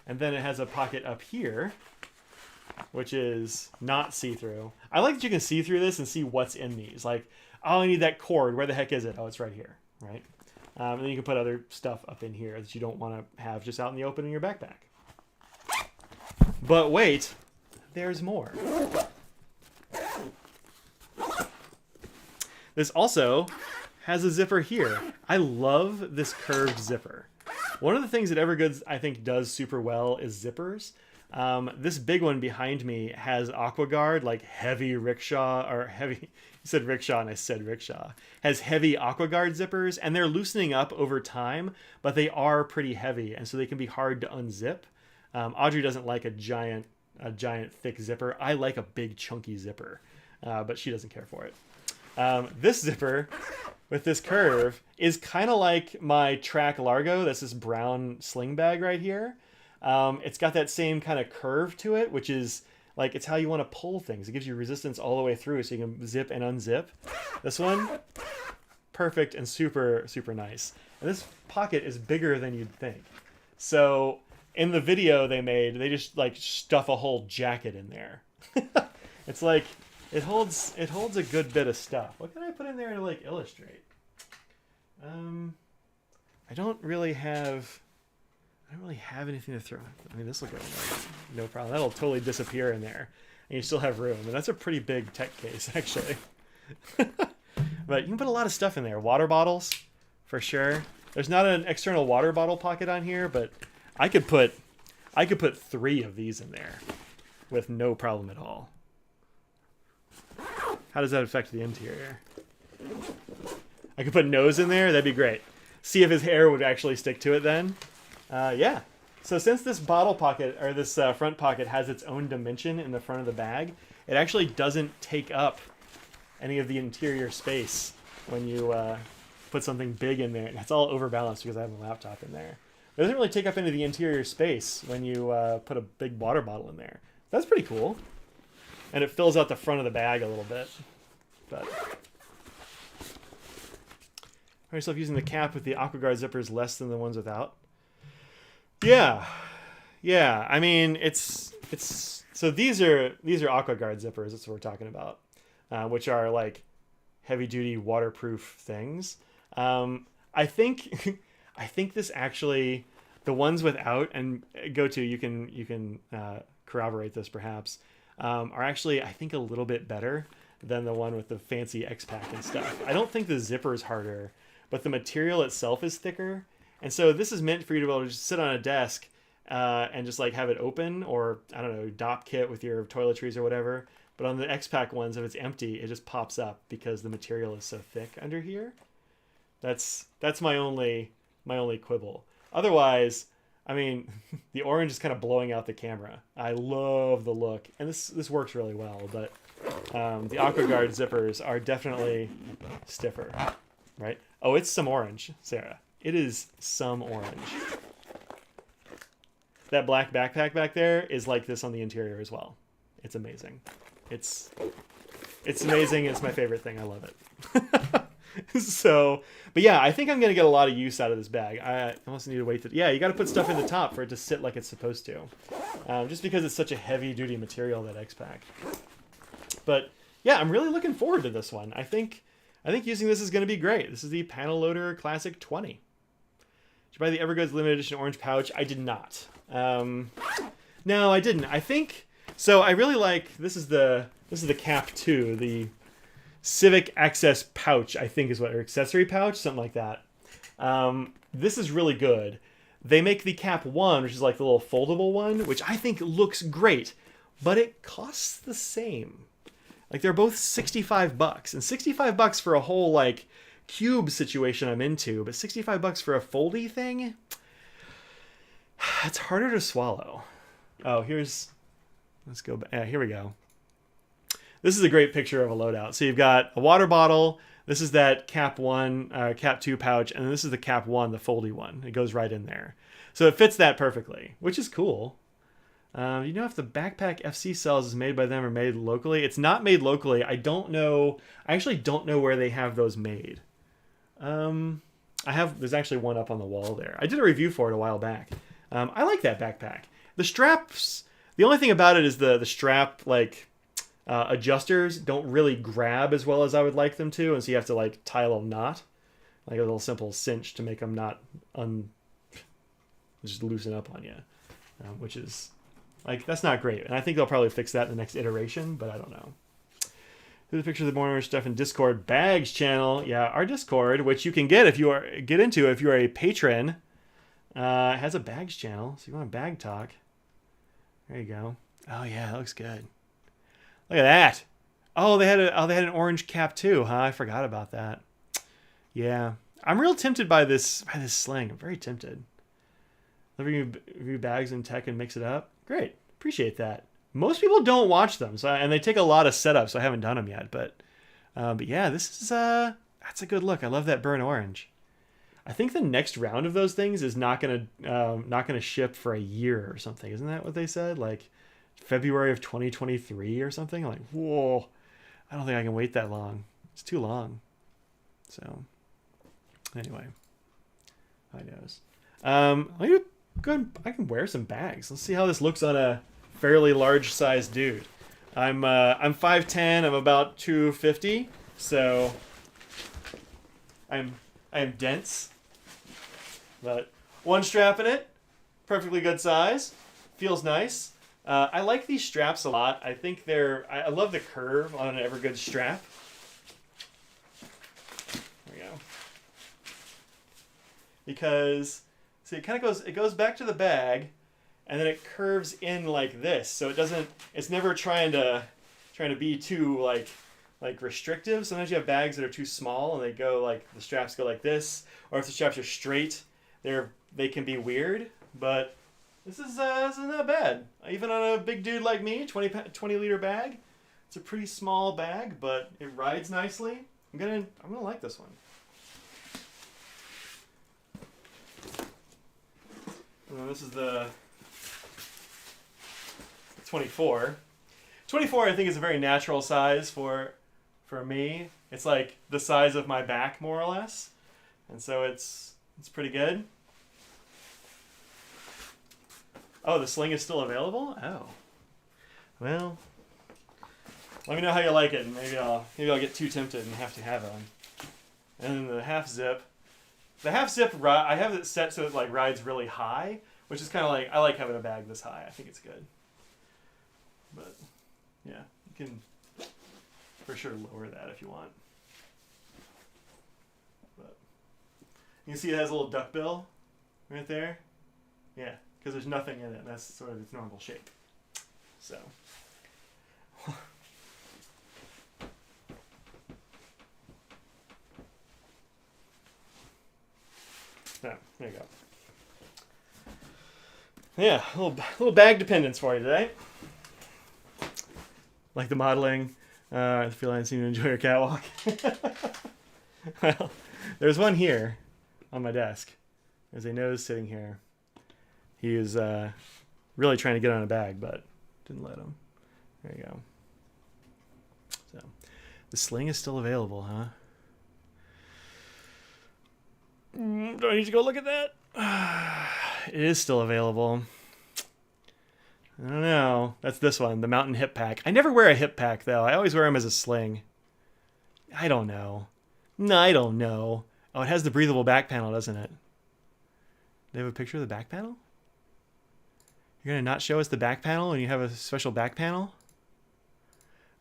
And then it has a pocket up here, which is not see-through. I like that you can see through this and see what's in these. Like, oh, I need that cord. Where the heck is it? Oh, it's right here, right? And then you can put other stuff up in here that you don't want to have just out in the open in your backpack. But wait, there's more. This also has a zipper here. I love this curved zipper. One of the things that Evergoods, I think, does super well is zippers. This big one behind me has AquaGuard, like heavy rickshaw, or heavy, you said rickshaw and I said rickshaw, has heavy AquaGuard zippers, and they're loosening up over time, but they are pretty heavy, and so they can be hard to unzip. Audrey doesn't like a giant thick zipper. I like a big chunky zipper, but she doesn't care for it. This zipper with this curve is kind of like my Track Largo. That's this brown sling bag right here. It's got that same kind of curve to it, which is like, it's how you want to pull things. It gives you resistance all the way through, so you can zip and unzip. This one, perfect and super, super nice. And this pocket is bigger than you'd think. So in the video they made, they just like stuff a whole jacket in there. It's like, it holds a good bit of stuff. What can I put in there to, like, illustrate? I don't really have anything to throw. I mean, this will go in, no problem. That'll totally disappear in there, and you still have room. And that's a pretty big tech case, actually. But you can put a lot of stuff in there. Water bottles, for sure. There's not an external water bottle pocket on here, but I could put 3 of these in there with no problem at all. How does that affect the interior? I could put nose in there. That'd be great. See if his hair would actually stick to it then. Yeah. So since this bottle pocket, or this front pocket, has its own dimension in the front of the bag, it actually doesn't take up any of the interior space when you put something big in there. It's all overbalanced because I have a laptop in there. It doesn't really take up any of the interior space when you put a big water bottle in there. That's pretty cool. And it fills out the front of the bag a little bit. But yourself using the cap with the AquaGuard zippers less than the ones without? Yeah. Yeah. I mean, it's so these are AquaGuard zippers. That's what we're talking about, which are like heavy duty waterproof things. I think I think this actually, the ones without, and you can corroborate this perhaps, are actually, I think, a little bit better than the one with the fancy X-Pack and stuff. I don't think the zipper is harder, but the material itself is thicker. And so this is meant for you to be able to just sit on a desk and just like have it open, or I don't know, dop kit with your toiletries or whatever. But on the X-Pack ones, if it's empty, it just pops up because the material is so thick under here. That's my only quibble. Otherwise, I mean, the orange is kind of blowing out the camera. I love the look, and this works really well. But the AquaGuard zippers are definitely stiffer, right? Oh, it's some orange, Sarah. It is some orange. That black backpack back there is like this on the interior as well. It's amazing. It's amazing. It's my favorite thing. I love it. So, but yeah, I think I'm going to get a lot of use out of this bag. I also need to wait. Yeah, you got to put stuff in the top for it to sit like it's supposed to. Just because it's such a heavy duty material, that X-Pack. But yeah, I'm really looking forward to this one. I think using this is going to be great. This is the Panel Loader Classic 20. Did you buy the Evergoods limited edition orange pouch? I did not. No, I didn't. I think so. I really like this is the Cap 2, the Civic Access pouch, I think is what, or accessory pouch, something like that. This is really good. They make the Cap 1, which is like the little foldable one, which I think looks great, but it costs the same. Like they're both $65, and $65 for a whole like cube situation I'm into, but $65 for a foldy thing, it's harder to swallow. Oh, let's go back. Yeah, here we go. This is a great picture of a loadout. So you've got a water bottle. This is that Cap 1, Cap 2 pouch, and this is the Cap 1, the foldy one. It goes right in there. So it fits that perfectly, which is cool. You know if the Backpack FC cells is made by them or made locally? It's not made locally. I don't know. I actually don't know where they have those made. There's actually one up on the wall there. I did a review for it a while back. I like that backpack. The straps, the only thing about it is the strap, like, adjusters don't really grab as well as I would like them to, and so you have to like tie a little knot, like a little simple cinch to make them not just loosen up on you, which is like, that's not great. And I think they'll probably fix that in the next iteration, but I don't know. Here's a picture of the more stuff in Discord bags channel. Yeah, our Discord, which you can get if you are a patron, has a bags channel. So you want a bag talk, there you go. Oh yeah, that looks good. Look at that. Oh, they had an orange cap too, huh? I forgot about that. Yeah, I'm real tempted by this sling. I'm very tempted. Review bags and tech and mix it up. Great, appreciate that. Most people don't watch them, and they take a lot of setup, so I haven't done them yet. But yeah, this is that's a good look. I love that burnt orange. I think the next round of those things is not gonna ship for a year or something. Isn't that what they said? Like February of 2023 or something. I'm like, whoa, I don't think I can wait that long. It's too long. So anyway, I knows. Let me go ahead, I can wear some bags. Let's see how this looks on a fairly large sized dude. I'm 5'10", I'm about 250, so I am dense. But one strap in it, perfectly good size, feels nice. I like these straps a lot. I think I love the curve on an Evergoods strap. There we go. Because, see, it goes back to the bag, and then it curves in like this. So it's never trying to be too like restrictive. Sometimes you have bags that are too small and the straps go like this, or if the straps are straight, they can be weird, but this is not bad. Even on a big dude like me, 20 liter bag, it's a pretty small bag, but it rides nicely. I'm gonna like this one. And then this is the 24. 24 I think is a very natural size for me. It's like the size of my back more or less. And so it's pretty good. Oh, the sling is still available? Oh. Well, let me know how you like it, and maybe I'll get too tempted and have to have it. And then the HalfZip. The HalfZip, I have it set so it like rides really high, which is kind of like, I like having a bag this high. I think it's good. But yeah, you can for sure lower that if you want. But you can see it has a little duck bill right there. Yeah, because there's nothing in it. That's sort of its normal shape. So. There you go. Yeah, a little bag dependence for you today. Like the modeling. The felines seem to enjoy your catwalk. Well, there's one here on my desk. There's a nose sitting here. He is really trying to get on a bag, but didn't let him. There you go. So, the sling is still available, huh? Do I need to go look at that? It is still available. I don't know. That's this one, the Mountain Hip Pack. I never wear a hip pack, though. I always wear them as a sling. I don't know. No, I don't know. Oh, it has the breathable back panel, doesn't it? They have a picture of the back panel? You're going to not show us the back panel when you have a special back panel?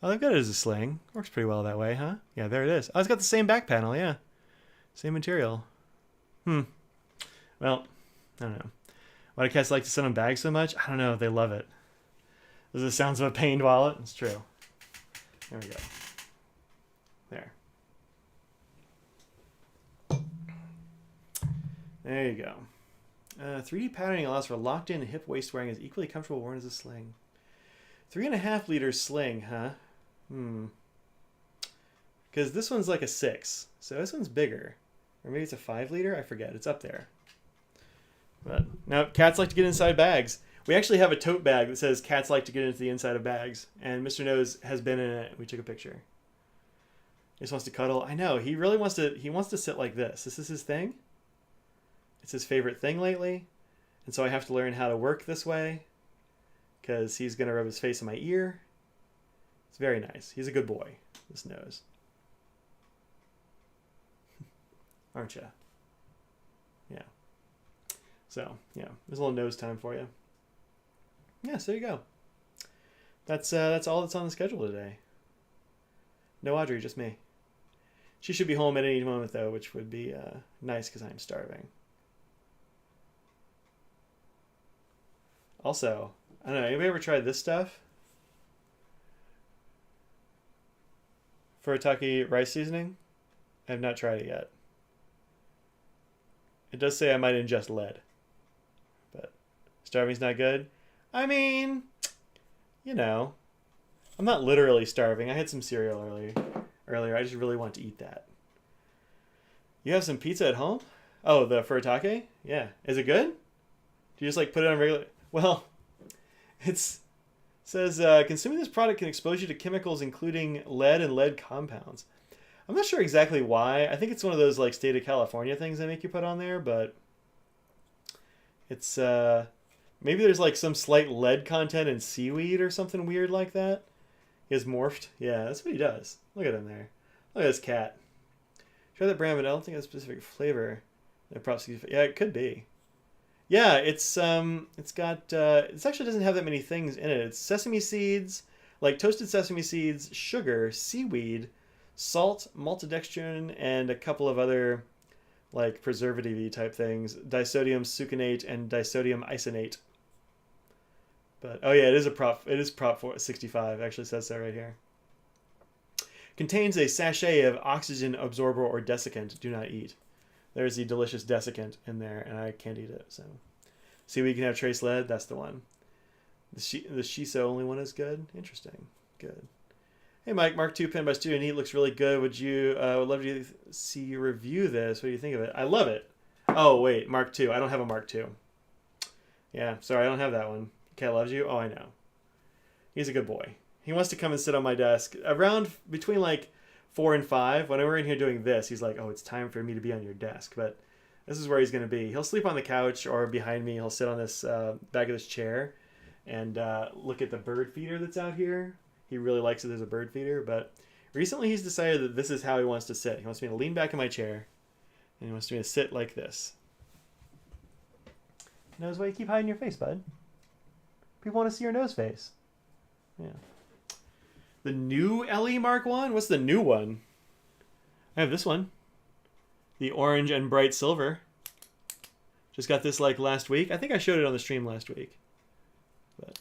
Oh, they've got it as a sling. Works pretty well that way, huh? Yeah, there it is. Oh, it's got the same back panel, yeah. Same material. Well, I don't know. Why do cats like to send them bags so much? I don't know. They love it. This is the sounds of a pained wallet. It's true. There we go. There. There you go. 3D patterning allows for locked-in hip waist wearing is equally comfortable worn as a sling. 3.5 liter sling, huh? Because this one's like a 6. So this one's bigger. Or maybe it's a 5 liter? I forget. It's up there. But now cats like to get inside bags. We actually have a tote bag that says cats like to get into the inside of bags. And Mr. Nose has been in it. We took a picture. He just wants to cuddle. I know. He really wants to. He wants to sit like this. This is his thing. It's his favorite thing lately. And so I have to learn how to work this way. Because he's going to rub his face in my ear. It's very nice. He's a good boy. This Nose. Aren't you? Yeah. So, yeah. There's a little nose time for you. Yeah, so there you go. That's all that's on the schedule today. No Audrey, just me. She should be home at any moment, though, which would be nice because I'm starving. Also, I don't know, anybody ever tried this stuff? Furitake rice seasoning? I have not tried it yet. It does say I might ingest lead. But starving's not good. I mean, you know, I'm not literally starving. I had some cereal earlier. I just really want to eat that. You have some pizza at home? Oh, the furitake? Yeah. Is it good? Do you just like put it on regular... Well, it says consuming this product can expose you to chemicals including lead and lead compounds. I'm not sure exactly why. I think it's one of those like state of California things they make you put on there, but it's maybe there's like some slight lead content in seaweed or something weird like that. He has morphed. Yeah, that's what he does. Look at him there. Look at this cat. Try that brand, but I don't think it has a specific flavor. Yeah, it could be. Yeah, it actually doesn't have that many things in it. It's sesame seeds, like toasted sesame seeds, sugar, seaweed, salt, maltodextrin, and a couple of other like preservative-y type things. Disodium succinate and disodium isonate. But oh yeah, it is prop 65. It actually says so right here. Contains a sachet of oxygen absorber or desiccant. Do not eat. There's the delicious desiccant in there, and I can't eat it. So, see, we can have trace lead. That's the one. The shiso only one is good. Interesting. Good. Hey, Mike. Mark II pen by Studio Neat looks really good. Would love to see you review this. What do you think of it? I love it. Oh wait, Mark II. I don't have a Mark II. Yeah, sorry, I don't have that one. Cat loves you. Oh, I know. He's a good boy. He wants to come and sit on my desk around between like 4 and 5, when we're in here doing this, he's like, oh, it's time for me to be on your desk. But this is where he's going to be. He'll sleep on the couch or behind me. He'll sit on this back of this chair and look at the bird feeder that's out here. He really likes it as a bird feeder, but recently he's decided that this is how he wants to sit. He wants me to lean back in my chair, and he wants me to sit like this. Nose, why you keep hiding your face, bud? People want to see your nose face. Yeah. The new LE Mark 1? What's the new one? I have this one. The orange and bright silver. Just got this like last week. I think I showed it on the stream last week. But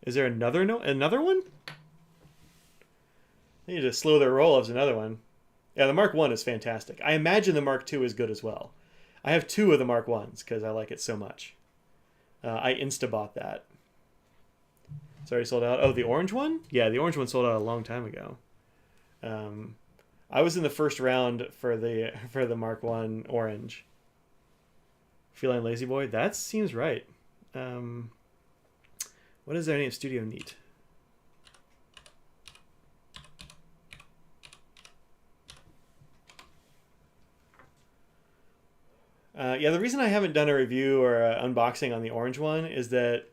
is there another one? They need to slow their roll of another one. Yeah, the Mark 1 is fantastic. I imagine the Mark 2 is good as well. I have 2 of the Mark 1s because I like it so much. I insta-bought that. It's already sold out. Oh, the orange one? Yeah, the orange one sold out a long time ago. I was in the first round for the Mark 1 orange. Feline Lazy Boy? That seems right. What is their name? Studio Neat. Yeah, the reason I haven't done a review or unboxing on the orange one is that,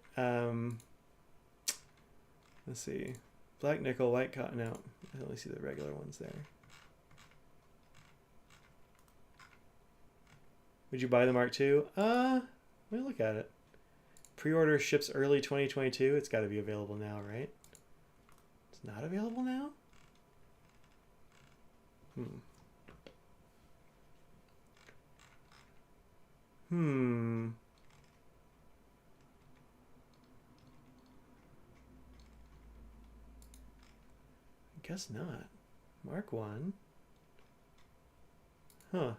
let's see, black nickel, white cotton. No, I only see the regular ones there. Would you buy the Mark II? Let me look at it. Pre-order ships early 2022. It's got to be available now, right? It's not available now? I guess not. Mark 1. Huh.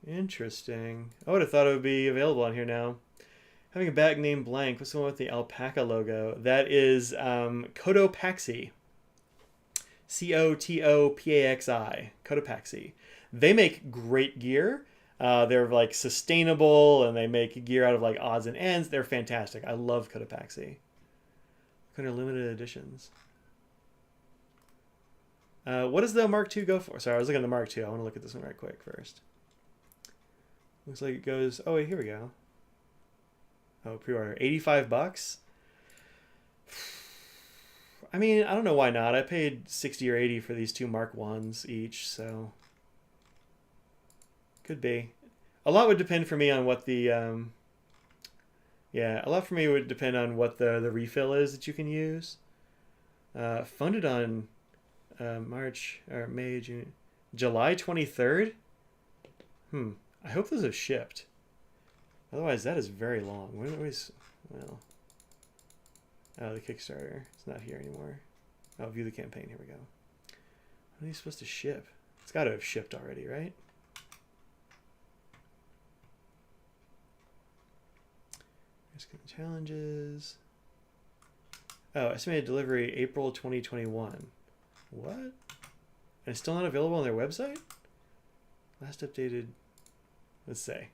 Interesting. I would have thought it would be available on here now. Having a bag named blank. What's the one with the alpaca logo? That is Cotopaxi. Cotopaxi. Cotopaxi. They make great gear. They're like sustainable, and they make gear out of like odds and ends. They're fantastic. I love Cotopaxi. Kind of limited editions. What does the Mark II go for? Sorry, I was looking at the Mark II. I want to look at this one right quick first. Looks like it goes... Oh, wait, here we go. Oh, pre-order. $85? I mean, I don't know why not. I paid 60 or 80 for these 2 Mark 1s each, so... Could be. A lot would depend for me on what the... Yeah, a lot for me would depend on what the refill is that you can use. Funded on March, or May, June... July 23rd? I hope those have shipped. Otherwise, that is very long. When always, well, oh, the Kickstarter. It's not here anymore. Oh, view the campaign. Here we go. When are these supposed to ship? It's got to have shipped already, right? Here's the challenges. Oh, estimated delivery April 2021. What? And it's still not available on their website? Last updated... Let's say.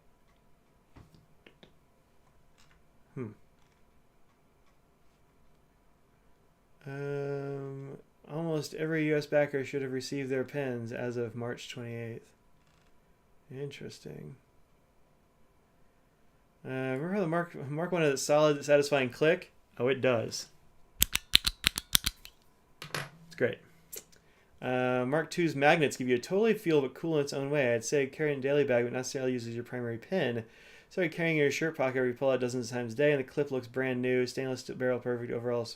Almost every U.S. backer should have received their pens as of March 28th. Interesting. Remember how the Mark 1 had a solid, satisfying click? Oh, it does. It's great. Mark II's magnets give you a totally feel but cool in its own way. I'd say carry it in a daily bag, but not necessarily use as your primary pen. So you're carrying your shirt pocket every pull out dozens of times a day, and the clip looks brand new, stainless steel barrel, perfect overall.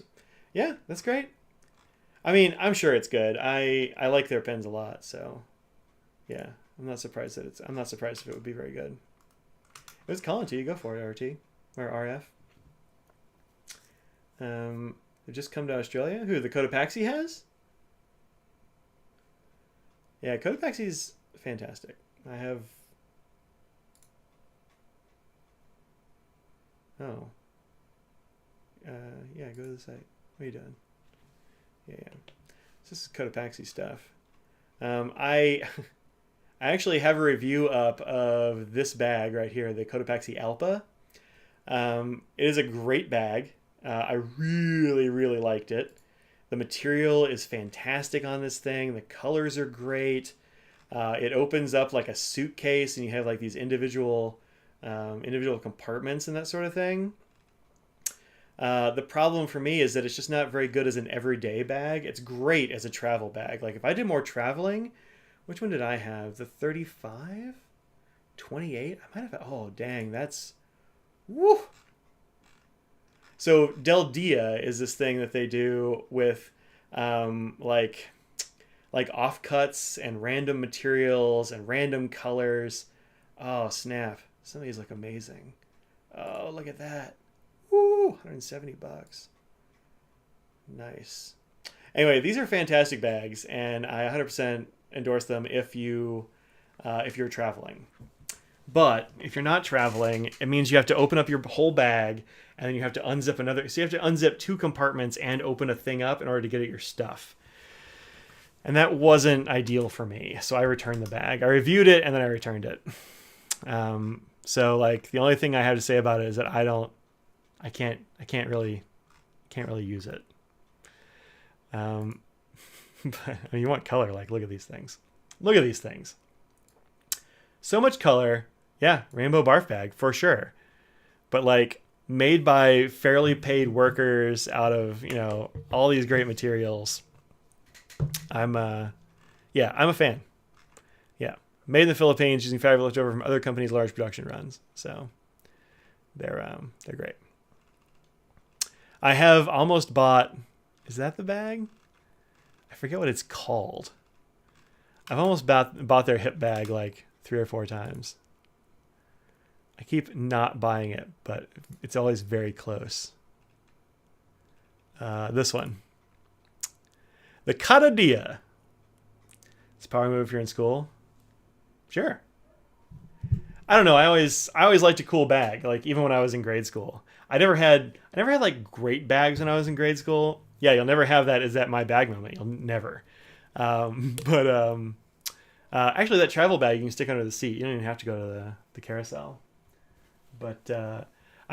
Yeah, that's great. I mean, I'm sure it's good. I like their pens a lot, so yeah, I'm not surprised if it would be very good. If it's calling to you, go for it, RT or RF. They've just come to Australia. Who, the Cotopaxi has? Yeah, Cotopaxi's fantastic. I have... Oh. Yeah, go to the site. What are you doing? Yeah. This is Cotopaxi stuff. I actually have a review up of this bag right here, the Cotopaxi Alpa. It is a great bag. I really, really liked it. The material is fantastic on this thing. The colors are great. It opens up like a suitcase, and you have like these individual compartments and that sort of thing. The problem for me is that it's just not very good as an everyday bag. It's great as a travel bag. Like if I did more traveling, which one did I have? The 35? 28? I might have, oh dang, that's, woo! So Del Dia is this thing that they do with like offcuts and random materials and random colors. Oh snap. Some of these look amazing. Oh, look at that. Woo! $170. Nice. Anyway, these are fantastic bags, and I 100% endorse them if you're traveling. But if you're not traveling, it means you have to open up your whole bag, and then you have to unzip another. So you have to unzip 2 compartments and open a thing up in order to get at your stuff. And that wasn't ideal for me, so I returned the bag. I reviewed it, and then I returned it. So like the only thing I have to say about it is that I can't really use it. But I mean, you want color? Like, look at these things. Look at these things. So much color. Yeah, rainbow barf bag for sure. But like made by fairly paid workers out of, all these great materials. I'm a fan. Yeah. Made in the Philippines using fabric left over from other companies' large production runs. So they're great. I have almost bought, is that the bag? I forget what it's called. I've almost bought their hip bag like 3 or 4 times. I keep not buying it, but it's always very close. This one. The Dia. It's a power move if you're in school. Sure. I don't know. I always liked a cool bag. Like even when I was in grade school, I never had like great bags when I was in grade school. Yeah, you'll never have that. Is that my bag moment? You'll never. Actually, that travel bag you can stick under the seat. You don't even have to go to the carousel. But I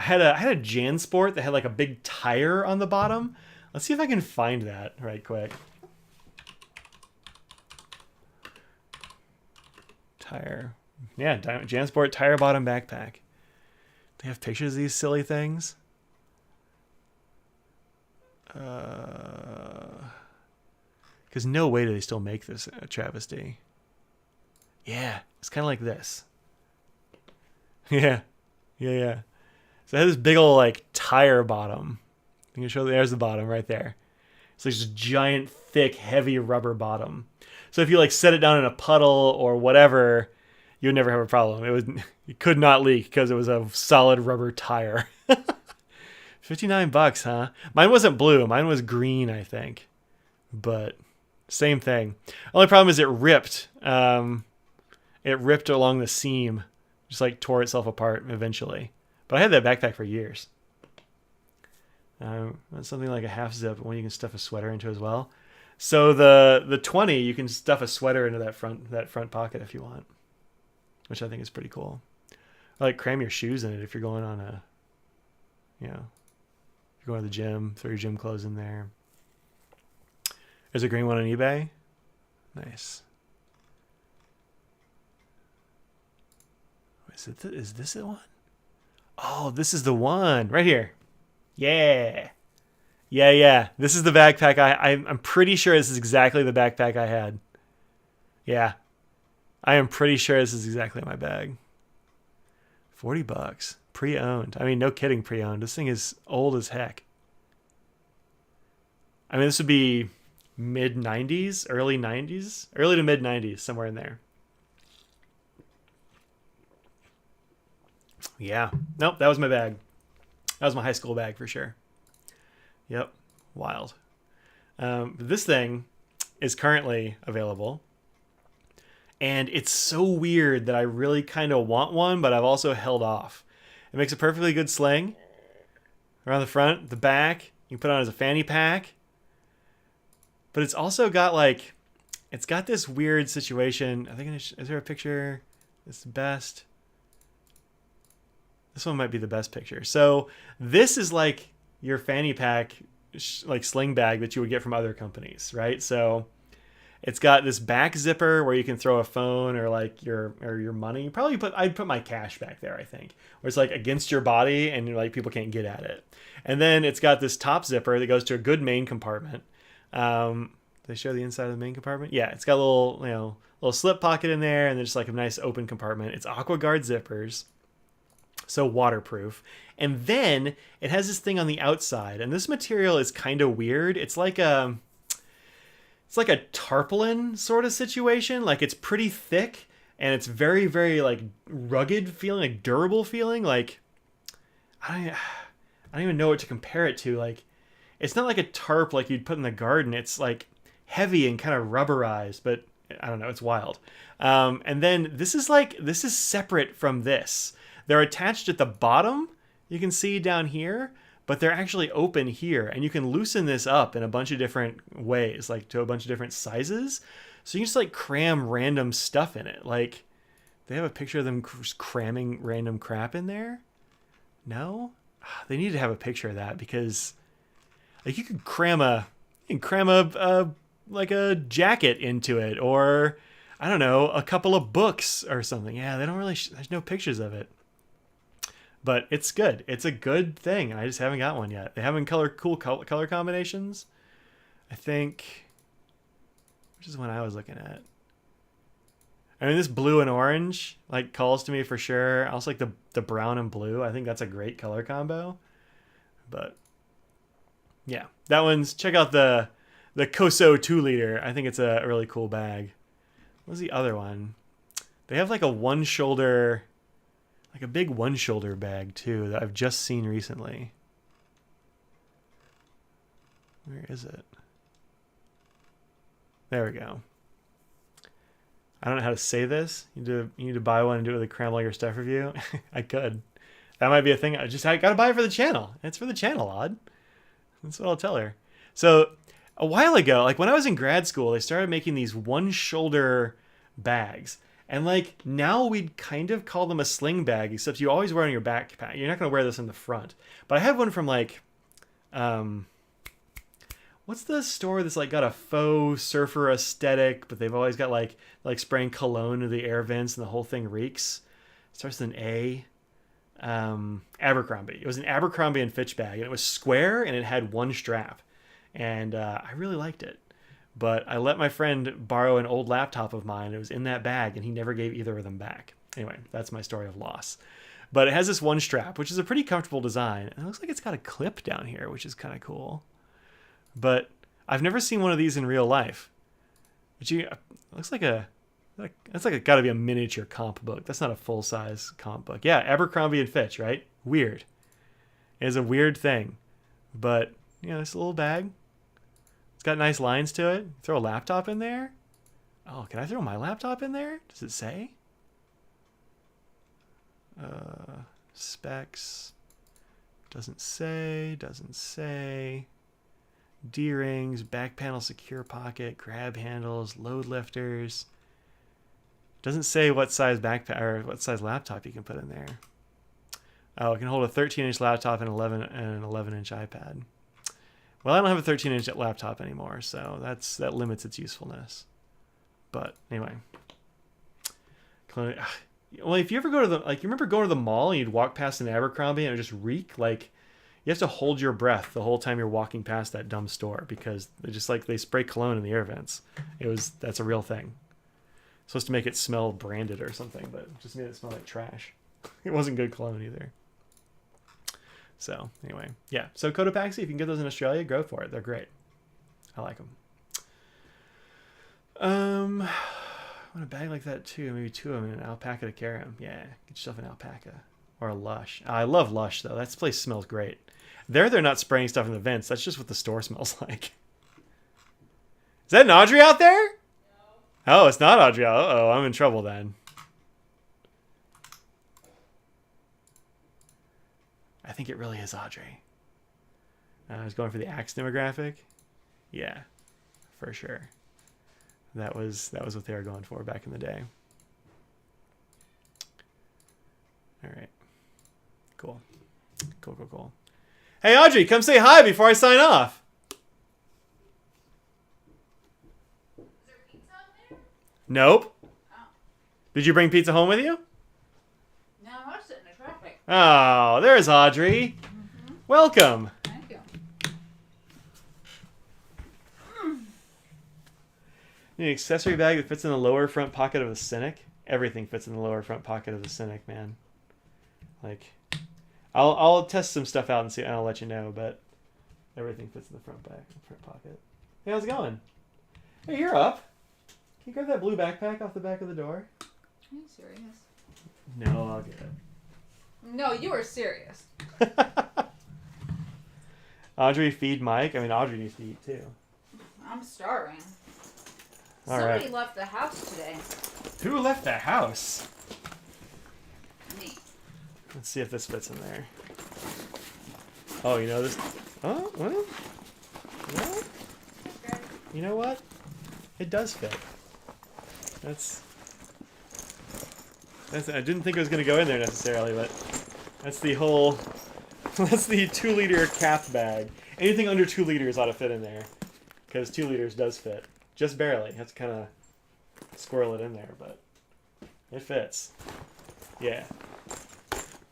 had a JanSport that had like a big tire on the bottom. Let's see if I can find that right quick. Tire. Yeah, JanSport tire bottom backpack. They have pictures of these silly things. Because no way do they still make this a travesty. Yeah, it's kind of like this. Yeah. So it has this big old like tire bottom. You can show there's the bottom right there. It's like this giant, thick, heavy rubber bottom. So if you like set it down in a puddle or whatever, you would never have a problem. It could not leak because it was a solid rubber tire. $59, huh? Mine wasn't blue. Mine was green, I think. But same thing. Only problem is it ripped. It ripped along the seam. Just like tore itself apart eventually. But I had that backpack for years. That's something like a HalfZip, one you can stuff a sweater into as well. So the 20, you can stuff a sweater into that front pocket if you want, which I think is pretty cool. Or like cram your shoes in it if you're going on if you're going to the gym, throw your gym clothes in there. There's a green one on eBay. Nice. Is this the one? Oh, this is the one right here. Yeah. This is the backpack. I'm pretty sure this is exactly the backpack I had. Yeah. I am pretty sure this is exactly my bag. $40. Pre-owned. I mean, no kidding, pre-owned. This thing is old as heck. I mean, this would be mid-90s, early 90s, early to mid-90s, somewhere in there. Yeah. Nope, that was my bag. That was my high school bag for sure. Yep. Wild. This thing is currently available. And it's so weird that I really kind of want one, but I've also held off. It makes a perfectly good sling. Around the front, the back. You can put it on as a fanny pack. But it's also got like, it's got this weird situation. I think, is there a picture? It's the best. This one might be the best picture. So this is like your fanny pack like sling bag that you would get from other companies, right? So it's got this back zipper where you can throw a phone or like your money. I'd put my cash back there, I think, where it's like against your body and like people can't get at it. And then it's got this top zipper that goes to a good main compartment. They show the inside of the main compartment. Yeah, it's got a little slip pocket in there, and then just like a nice open compartment. It's AquaGuard zippers, so waterproof. And then it has this thing on the outside, and this material is kind of weird. It's like a tarpaulin sort of situation. Like it's pretty thick and it's very, very like rugged feeling, like durable feeling. Like I don't even know what to compare it to. Like it's not like a tarp like you'd put in the garden. It's like heavy and kind of rubberized, but I don't know. It's wild. And then this is separate from this. They're attached at the bottom. You can see down here. But they're actually open here, and you can loosen this up in a bunch of different ways, like to a bunch of different sizes. So you can just like cram random stuff in it. Like, they have a picture of them cramming random crap in there. No, they need to have a picture of that, because like you can cram a like a jacket into it, or I don't know, a couple of books or something. Yeah, they don't really. There's no pictures of it. But it's good. It's a good thing. I just haven't got one yet. They have cool color combinations. I think, which is one I was looking at. I mean, this blue and orange like calls to me for sure. I also like the brown and blue. I think that's a great color combo. But yeah, that one's, check out the Koso 2-liter. I think it's a really cool bag. What's the other one? They have like a one-shoulder, like a big one-shoulder bag too that I've just seen recently. Where is it? There we go. I don't know how to say this. You need to buy one and do it with a cram all your stuff review. I could. That might be a thing. I gotta buy it for the channel. It's for the channel, Aud. That's what I'll tell her. So a while ago, like when I was in grad school, they started making these one-shoulder bags. And like now we'd kind of call them a sling bag, except you always wear it on your backpack. You're not going to wear this in the front. But I have one from like, what's the store that's like got a faux surfer aesthetic, but they've always got like spraying cologne into the air vents and the whole thing reeks. It starts with an A. Abercrombie. It was an Abercrombie and Fitch bag, and it was square and it had one strap. And I really liked it. But I let my friend borrow an old laptop of mine. It was in that bag, and he never gave either of them back. Anyway, that's my story of loss. But it has this one strap, which is a pretty comfortable design. And it looks like it's got a clip down here, which is kind of cool. But I've never seen one of these in real life. But it looks like that's like got to be a miniature comp book. That's not a full-size comp book. Yeah, Abercrombie and Fitch, right? Weird. It is a weird thing. But, you know, it's a little bag. It's got nice lines to it. Throw a laptop in there. Oh, can I throw my laptop in there? Does it say? Specs. Doesn't say. D-rings, back panel secure pocket, grab handles, load lifters. Doesn't say what size backpack or what size laptop you can put in there. Oh, it can hold a 13-inch laptop and an 11-inch iPad. Well, I don't have a 13-inch laptop anymore, so that limits its usefulness. But anyway, well, if you ever go to you remember going to the mall and you'd walk past an Abercrombie and it would just reek? Like, you have to hold your breath the whole time you're walking past that dumb store, because they spray cologne in the air vents. That's a real thing. It's supposed to make it smell branded or something, but it just made it smell like trash. It wasn't good cologne either. So anyway, yeah. So Cotopaxi, if you can get those in Australia, go for it. They're great. I like them. I want a bag like that too. Maybe two of them, and an alpaca to carry them. Yeah, get yourself an alpaca or a Lush. I love Lush though. That place smells great. They're not spraying stuff in the vents. That's just what the store smells like. Is that an Audrey out there? No. Oh, it's not Audrey. Uh-oh, I'm in trouble then. I think it really is Audrey. I was going for the Axe demographic. Yeah, for sure. That was what they were going for back in the day. All right. Cool. Hey, Audrey, come say hi before I sign off. Nope. Oh. Did you bring pizza home with you? No, I was sitting in traffic. Oh, there's Audrey. Mm-hmm. Welcome. Thank you. An accessory bag that fits in the lower front pocket of a Cynic. Everything fits in the lower front pocket of the Cynic, man. Like, I'll test some stuff out and see, and I'll let you know. But everything fits in the front pocket. Hey, how's it going? Hey, you're up. Can you grab that blue backpack off the back of the door? Are you serious? No, I'll get it. No, you are serious. Audrey, feed Mike. I mean, Audrey needs to eat too. I'm starving. All Somebody right. left the house today. Who left the house? Me. Let's see if this fits in there. Oh, you know this. Oh, well. Well, Okay. you know what? It does fit. That's. I didn't think it was going to go in there necessarily, but that's the whole. That's the 2-liter cap bag. Anything under 2 liters ought to fit in there, because 2 liters does fit. Just barely. You have to kind of squirrel it in there, but it fits. Yeah.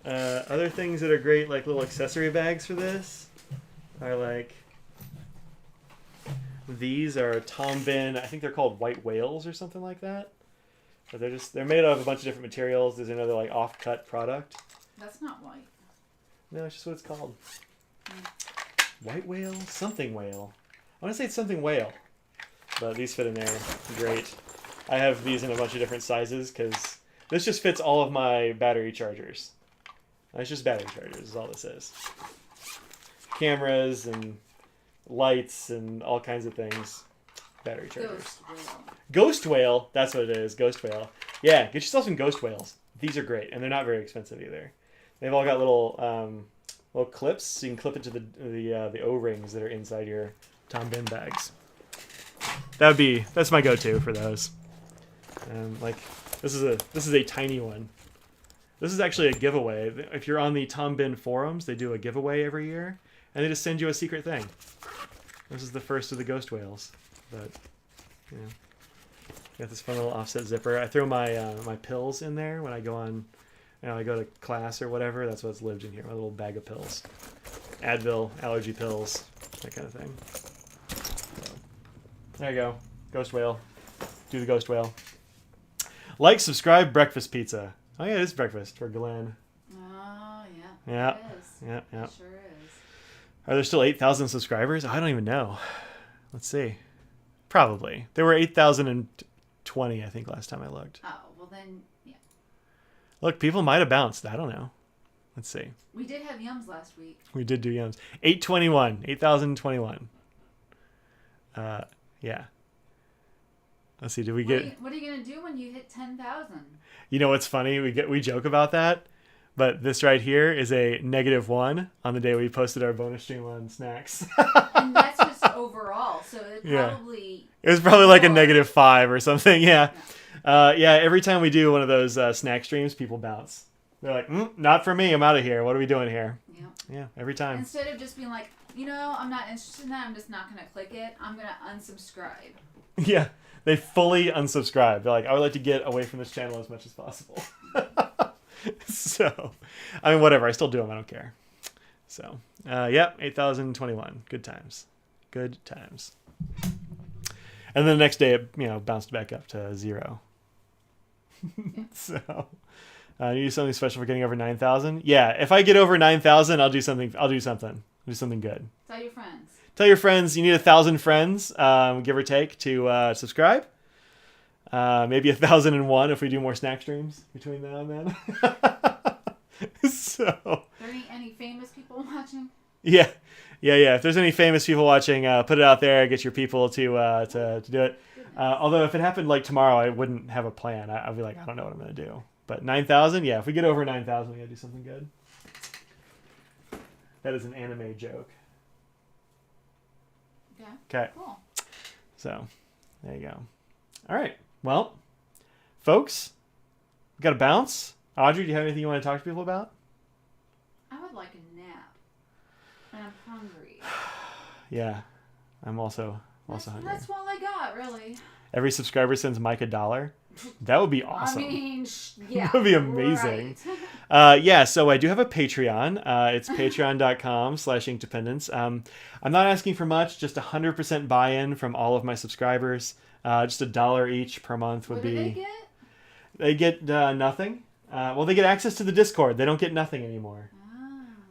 Other things that are great, like little accessory bags for this, are like these are Tom Bin. I think they're called white whales or something like that. But they're made out of a bunch of different materials. There's another like off-cut product. That's not white. No, it's just what it's called. White whale? Something whale. I want to say it's something whale. But these fit in there. Great. I have these in a bunch of different sizes because this just fits all of my battery chargers. It's just battery chargers is all this is. Cameras and lights and all kinds of things. Battery chargers. Ghost whale. Ghost whale. That's what it is. Ghost whale. Yeah, get yourself some ghost whales. These are great, and they're not very expensive either. They've all got little clips, so you can clip it to the O-rings that are inside your Tom Bin bags. That's my go-to for those. Like this is a tiny one. This is actually a giveaway. If you're on the Tom Bin forums, they do a giveaway every year, and they just send you a secret thing. This is the first of the ghost whales, but you know, got this fun little offset zipper. I throw my my pills in there when I go on. I go to class or whatever. That's what's lived in here. My little bag of pills, Advil, allergy pills, that kind of thing. So, there you go, ghost whale. Do the ghost whale. Like, subscribe, breakfast pizza. Oh yeah, it is breakfast for Glenn. Oh, yeah. Yeah. It is. Yeah. It sure is. Are there still 8,000 subscribers? I don't even know. Let's see. Probably. There were 8,020, I think, last time I looked. Oh, well then, yeah. Look, people might have bounced. I don't know. Let's see. We did have yums last week. We did do yums. 8,021. Yeah. Let's see. Did we get? What are you gonna do when you hit 10,000? You know what's funny? We joke about that, but this right here is a -1 on the day we posted our bonus stream on snacks. And that's just overall, so it probably. It was probably like a more. -5 or something. Yeah. Yeah. Every time we do one of those snack streams, people bounce. They're like, "Not for me. I'm out of here. What are we doing here?" Yeah. Yeah. Every time. Instead of just being like, I'm not interested in that. I'm just not gonna click it. I'm gonna unsubscribe. Yeah. They fully unsubscribe. They're like, I would like to get away from this channel as much as possible. So, I mean, whatever. I still do them. I don't care. So, yeah, 8,021. Good times. Good times. And then the next day, it bounced back up to 0. So, you do something special for getting over 9,000? Yeah, if I get over 9,000, I'll do something. I'll do something good. Tell your friends. Tell your friends. You need 1,000 friends, give or take, to subscribe. Maybe 1,001 if we do more snack streams between now and then. So. Are there any famous people watching? Yeah. If there's any famous people watching, put it out there. Get your people to do it. Although if it happened like tomorrow, I wouldn't have a plan. I'd be like, I don't know what I'm gonna do. But 9,000, yeah. If we get over 9,000, we gotta do something good. That is an anime joke. Yeah. Okay. Cool. So, there you go. All right. Well, folks, we got to bounce. Audrey, do you have anything you want to talk to people about? I would like a nap. And I'm hungry. Yeah. I'm also hungry. That's all I got, really. Every subscriber sends Mike $1. That would be awesome. I mean, yeah. That would be amazing. Right. Yeah, so I do have a Patreon. It's patreon.com/inkdependence. I'm not asking for much, just 100% buy-in from all of my subscribers. Just $1 each per month would What be. do they get? They get nothing. Well, they get access to the Discord. They don't get nothing anymore.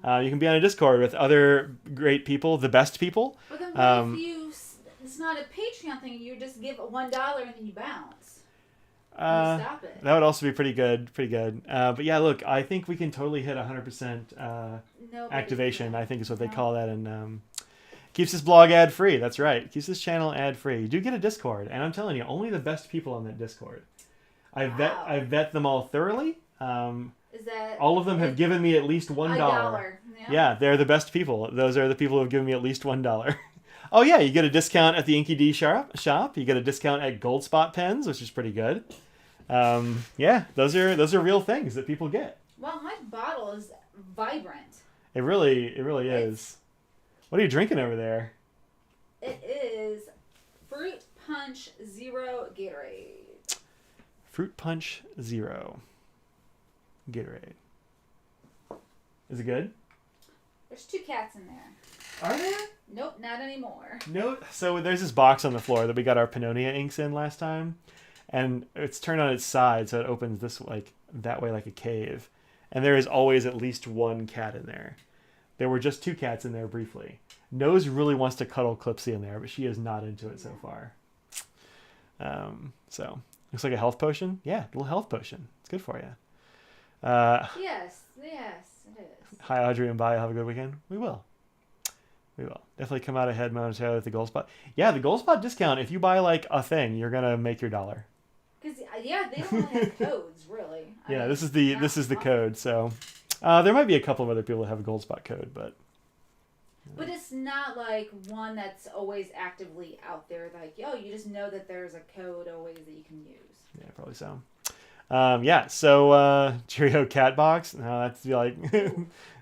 You can be on a Discord with other great people, the best people. But then what if it's not a Patreon thing, you just give $1 and then you bounce? Stop it. That would also be pretty good. But yeah, look, I think we can totally hit 100% activation, I think is what they call that. And keeps this blog ad-free. That's right. Keeps this channel ad-free. You do get a Discord. And I'm telling you, only the best people on that Discord. I vet them all thoroughly. Is that all of them have given me at least $1. Yeah, they're the best people. Those are the people who have given me at least $1. Oh yeah, you get a discount at the Inky D shop. You get a discount at Gold Spot Pens, which is pretty good. Yeah, those are real things that people get. Well, my bottle is vibrant. It really is. What are you drinking over there? It is Fruit Punch Zero Gatorade. Fruit Punch Zero Gatorade. Is it good? There's 2 cats in there. Are there? Nope, not anymore. No. So there's this box on the floor that we got our Pannonia inks in last time, and it's turned on its side, so it opens that way like a cave. And there is always at least 1 cat in there. There were just 2 cats in there briefly. Nose really wants to cuddle Clipsy in there, but she is not into it so far. So looks like a health potion. Yeah, a little health potion. It's good for you. Yes, it is. Hi, Audrey and bye. Have a good weekend. We will. Definitely come out ahead momentarily with the Gold Spot. Yeah, the Gold Spot discount, if you buy like a thing, you're going to make your $1. Because, yeah, they don't have codes, really. I mean, this is the code. So there might be a couple of other people that have a Gold Spot code, but... But it's not like one that's always actively out there. Like, you just know that there's a code always that you can use. Yeah, probably so. So Cheerio cat box. No, that's like...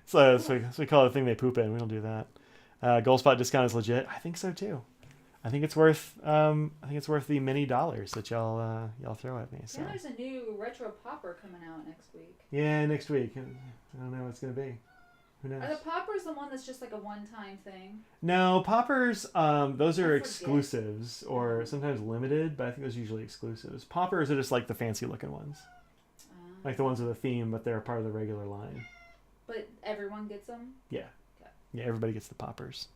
so we call it the thing they poop in. We don't do that. Gold Spot discount is legit. I think so too. I think it's worth the many dollars that y'all throw at me. So. Yeah, there's a new retro popper coming out next week. Yeah, next week. I don't know what it's gonna be. Who knows? Are the poppers the one that's just like a one-time thing? No, poppers. Those are exclusives or sometimes limited, but I think those are usually exclusives. Poppers are just like the fancy-looking ones, like the ones with a theme, but they're part of the regular line. But everyone gets them? Yeah. Okay. Yeah, everybody gets the poppers.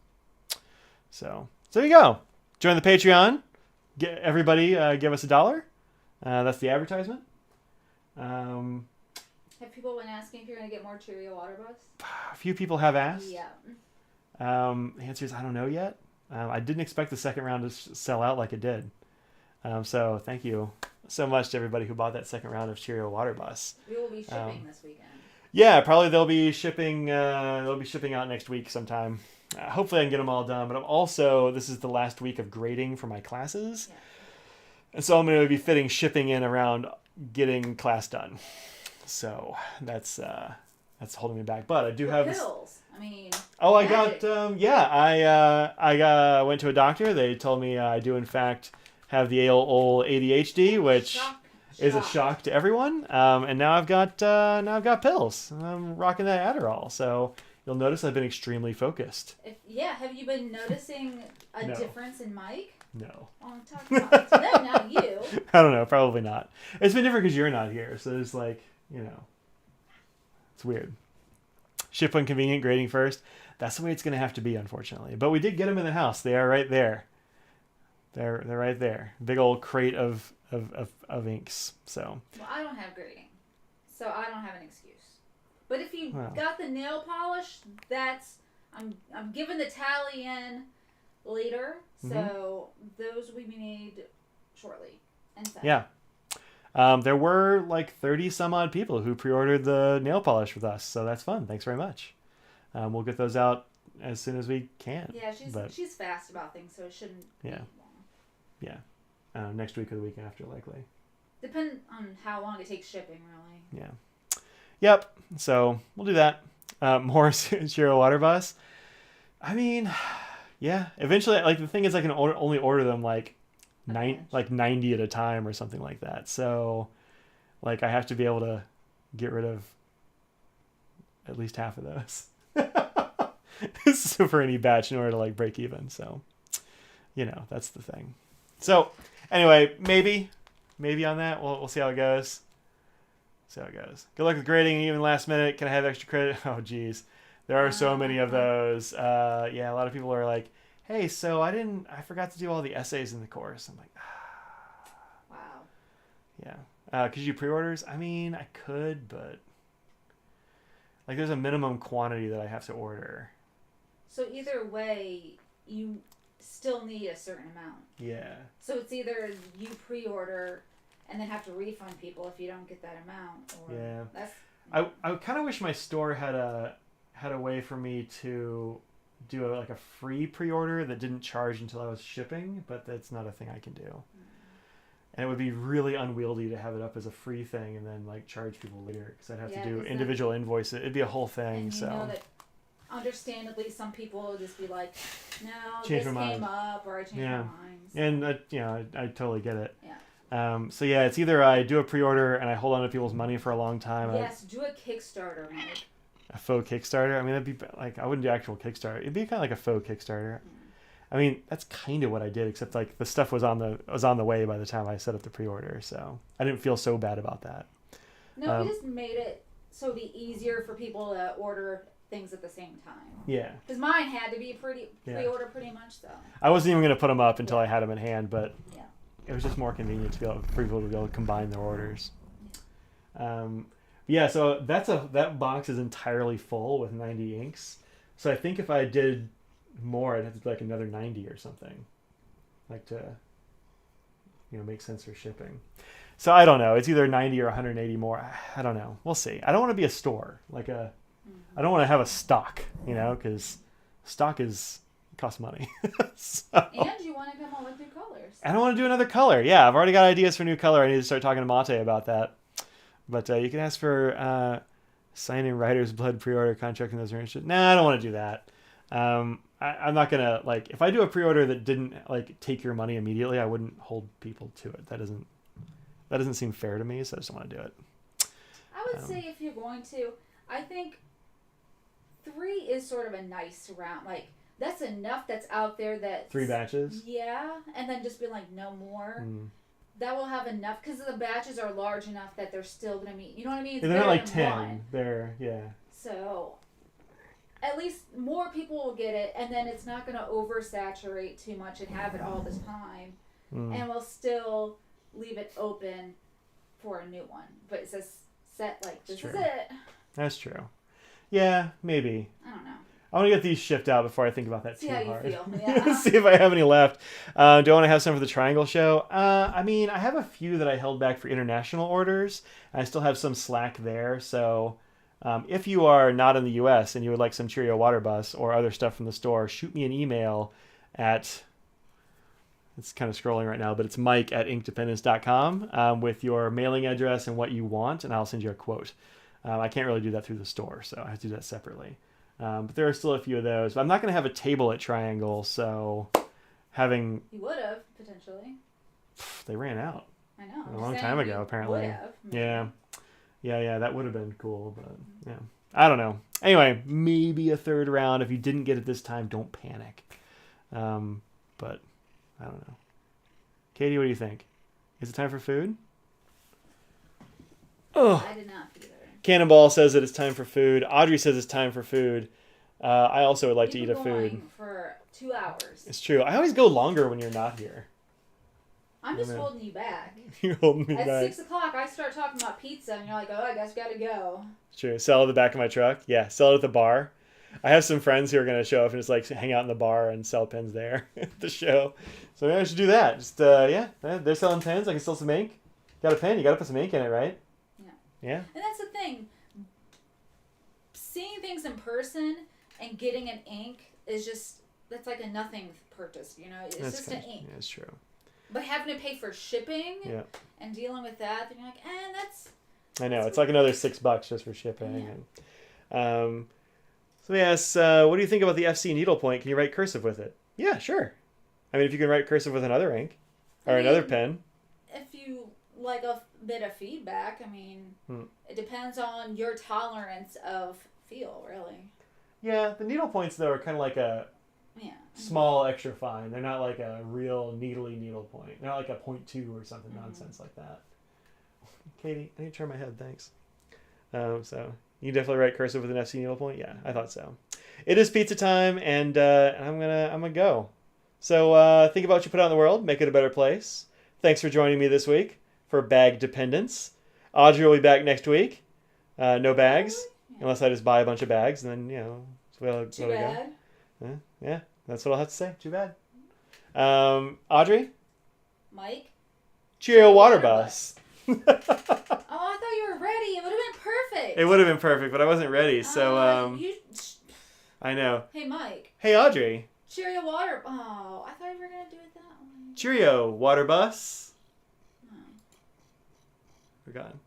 So there you go. Join the Patreon. Get everybody give us $1. That's the advertisement. Have people been asking if you're going to get more Cheerio water bus? A few people have asked. Yeah. The answer is I don't know yet. I didn't expect the second round to sell out like it did. So thank you so much to everybody who bought that second round of Cheerio water bus. We will be shipping this weekend. Yeah, probably they'll be shipping out next week sometime. Hopefully I can get them all done. But this is the last week of grading for my classes. Yeah. And so I'm going to be fitting shipping in around getting class done. So that's holding me back. But I do have pills. I mean. Oh, I got I went to a doctor. They told me I do in fact have the old ADHD, which is a shock to everyone. And now I've got pills. I'm rocking that Adderall. So you'll notice I've been extremely focused. Have you been noticing a difference in Mike? No. Oh, I'm talking about no, not you. I don't know. Probably not. It's been different because you're not here. So there's it's weird. Ship when convenient, grading first. That's the way it's going to have to be, unfortunately. But we did get them in the house. They are right there. They're right there. Big old crate of inks. So. Well, I don't have grading, so I don't have an excuse. But if you got the nail polish, I'm giving the tally in later, so those will be made shortly. And so. Yeah. There were like 30 some odd people who pre-ordered the nail polish with us, so that's fun. Thanks very much. We'll get those out as soon as we can. Yeah, she's fast about things, so it shouldn't be long. Yeah. Next week or the week after, likely. Depend on how long it takes shipping, really. Yeah. Yep. So we'll do that. More Cheerio water bus. I mean, yeah. Eventually, like the thing is, I can only order them like like 90 at a time or something like that. So like I have to be able to get rid of at least half of those so for any batch in order to like break even. So, that's the thing. So anyway, maybe on that, we'll see how it goes. Good luck with grading, even last minute. Can I have extra credit? Oh, geez. There are so many of those. A lot of people are like, hey, so I forgot to do all the essays in the course. I'm like, wow. Yeah. Could you do pre-orders? I mean, I could, but like there's a minimum quantity that I have to order. So either way, you still need a certain amount. Yeah. So it's either you pre-order and then have to refund people if you don't get that amount, or that's. I kind of wish my store had a way for me to do a free pre-order that didn't charge until I was shipping, but that's not a thing I can do. And it would be really unwieldy to have it up as a free thing and then like charge people later, because I'd have to do individual invoices. It'd be a whole thing. And you know that understandably, some people will just be like, "No, change this my came mind. up," or "I changed my mind." So. And I totally get it. Yeah. So yeah, it's either I do a pre-order and I hold on to people's money for a long time. Yes, do a Kickstarter mode. A faux Kickstarter. I mean, that'd be like, I wouldn't do actual Kickstarter. It'd be kind of like a faux Kickstarter. I mean, that's kind of what I did, except like the stuff was on the way by the time I set up the pre-order, so I didn't feel so bad about that. No, we just made it so it'd be easier for people to order things at the same time. Yeah. Because mine had to be pre-order pretty much, so. I wasn't even going to put them up until I had them in hand, but yeah. It was just more convenient for people to be able to combine their orders. So that box is entirely full with 90 inks. So I think if I did more, I'd have to do like another 90 or something, like to make sense for shipping. So I don't know. It's either 90 or 180 more. I don't know. We'll see. I don't want to be a store I don't want to have a stock, because stock costs money. So, and you want to come up with new colors. I don't want to do another color. Yeah, I've already got ideas for new color. I need to start talking to Mate about that. But you can ask for signing writer's blood pre-order contract, and those are interested. Nah, I don't want to do that. I'm not gonna if I do a pre-order that didn't take your money immediately, I wouldn't hold people to it. That doesn't seem fair to me, so I just don't want to do it. I would say if you're going to, I think 3 is sort of a nice round. That's enough that's out there that 3 batches. Yeah, and then just be no more. That will have enough, because the batches are large enough that they're still gonna be. You know what I mean? It's they're not like 10. One. They're So, at least more people will get it, and then it's not gonna oversaturate too much and have it all the time, and we'll still leave it open for a new one. But it's a set this is it. That's true. Yeah, maybe. I don't know. I want to get these shipped out before I think about that See too how hard. you feel. Yeah. See if I have any left. Do I want to have some for the Triangle Show? I mean, I have a few that I held back for international orders. I still have some slack there. So if you are not in the U.S. and you would like some Cheerio Water Bus or other stuff from the store, shoot me an email at... It's kind of scrolling right now, but it's mike@inkdependence.com with your mailing address and what you want, and I'll send you a quote. I can't really do that through the store, so I have to do that separately. But there are still a few of those. But I'm not going to have a table at Triangle, so having... You would have, potentially. They ran out. I know. A long time ago, apparently. Would have. Yeah, that would have been cool, but yeah. I don't know. Anyway, maybe a third round. If you didn't get it this time, don't panic. But I don't know. Katie, what do you think? Is it time for food? Oh. I did not either. Cannonball says that it's time for food. Audrey says it's time for food. I also would like to eat a food. Going for 2 hours. It's true. I always go longer when you're not here. I'm just holding you back. You're holding me back. back. At 6 o'clock, I start talking about pizza, and you're like, oh, I guess gotta go. It's true. Sell it at the back of my truck. Yeah, sell it at the bar. I have some friends who are going to show up and just hang out in the bar and sell pens there at the show. So maybe I should do that. Just, they're selling pens. I can sell some ink. Got a pen, you got to put some ink in it, right? Yeah. And that's the thing. Seeing things in person and getting an ink is that's like a nothing purchase, It's just an ink. Yeah, it's true. But having to pay for shipping and dealing with that, then you're like, that's... I know. It's like another $6 just for shipping. Yeah. And, so yes, what do you think about the FC needlepoint? Can you write cursive with it? Yeah, sure. I mean, if you can write cursive with another ink. Or another pen. If you like a bit of feedback, I mean, it depends on your tolerance of feel, really. Yeah, the needle points, though, are kind of like a small extra fine. They're not like a real needly needle point. They're not like a 0.2 or something nonsense like that. Katie, I need to turn my head, thanks. So, you definitely write cursive with an FC needle point? Yeah, I thought so. It is pizza time, and I'm gonna go. So think about what you put out in the world. Make it a better place. Thanks for joining me this week for Bag Dependence. Audrey will be back next week. No bags, unless I just buy a bunch of bags, and then, you know, that's Too bad. Go. Yeah, that's what I'll have to say. Too bad. Audrey? Mike? Cheerio water bus. Oh, I thought you were ready. It would have been perfect. It would have been perfect, but I wasn't ready, so, I know. Hey, Mike. Hey, Audrey. Cheerio water. Oh, I thought you were going to do it that way. Cheerio water bus. Oh. Forgotten.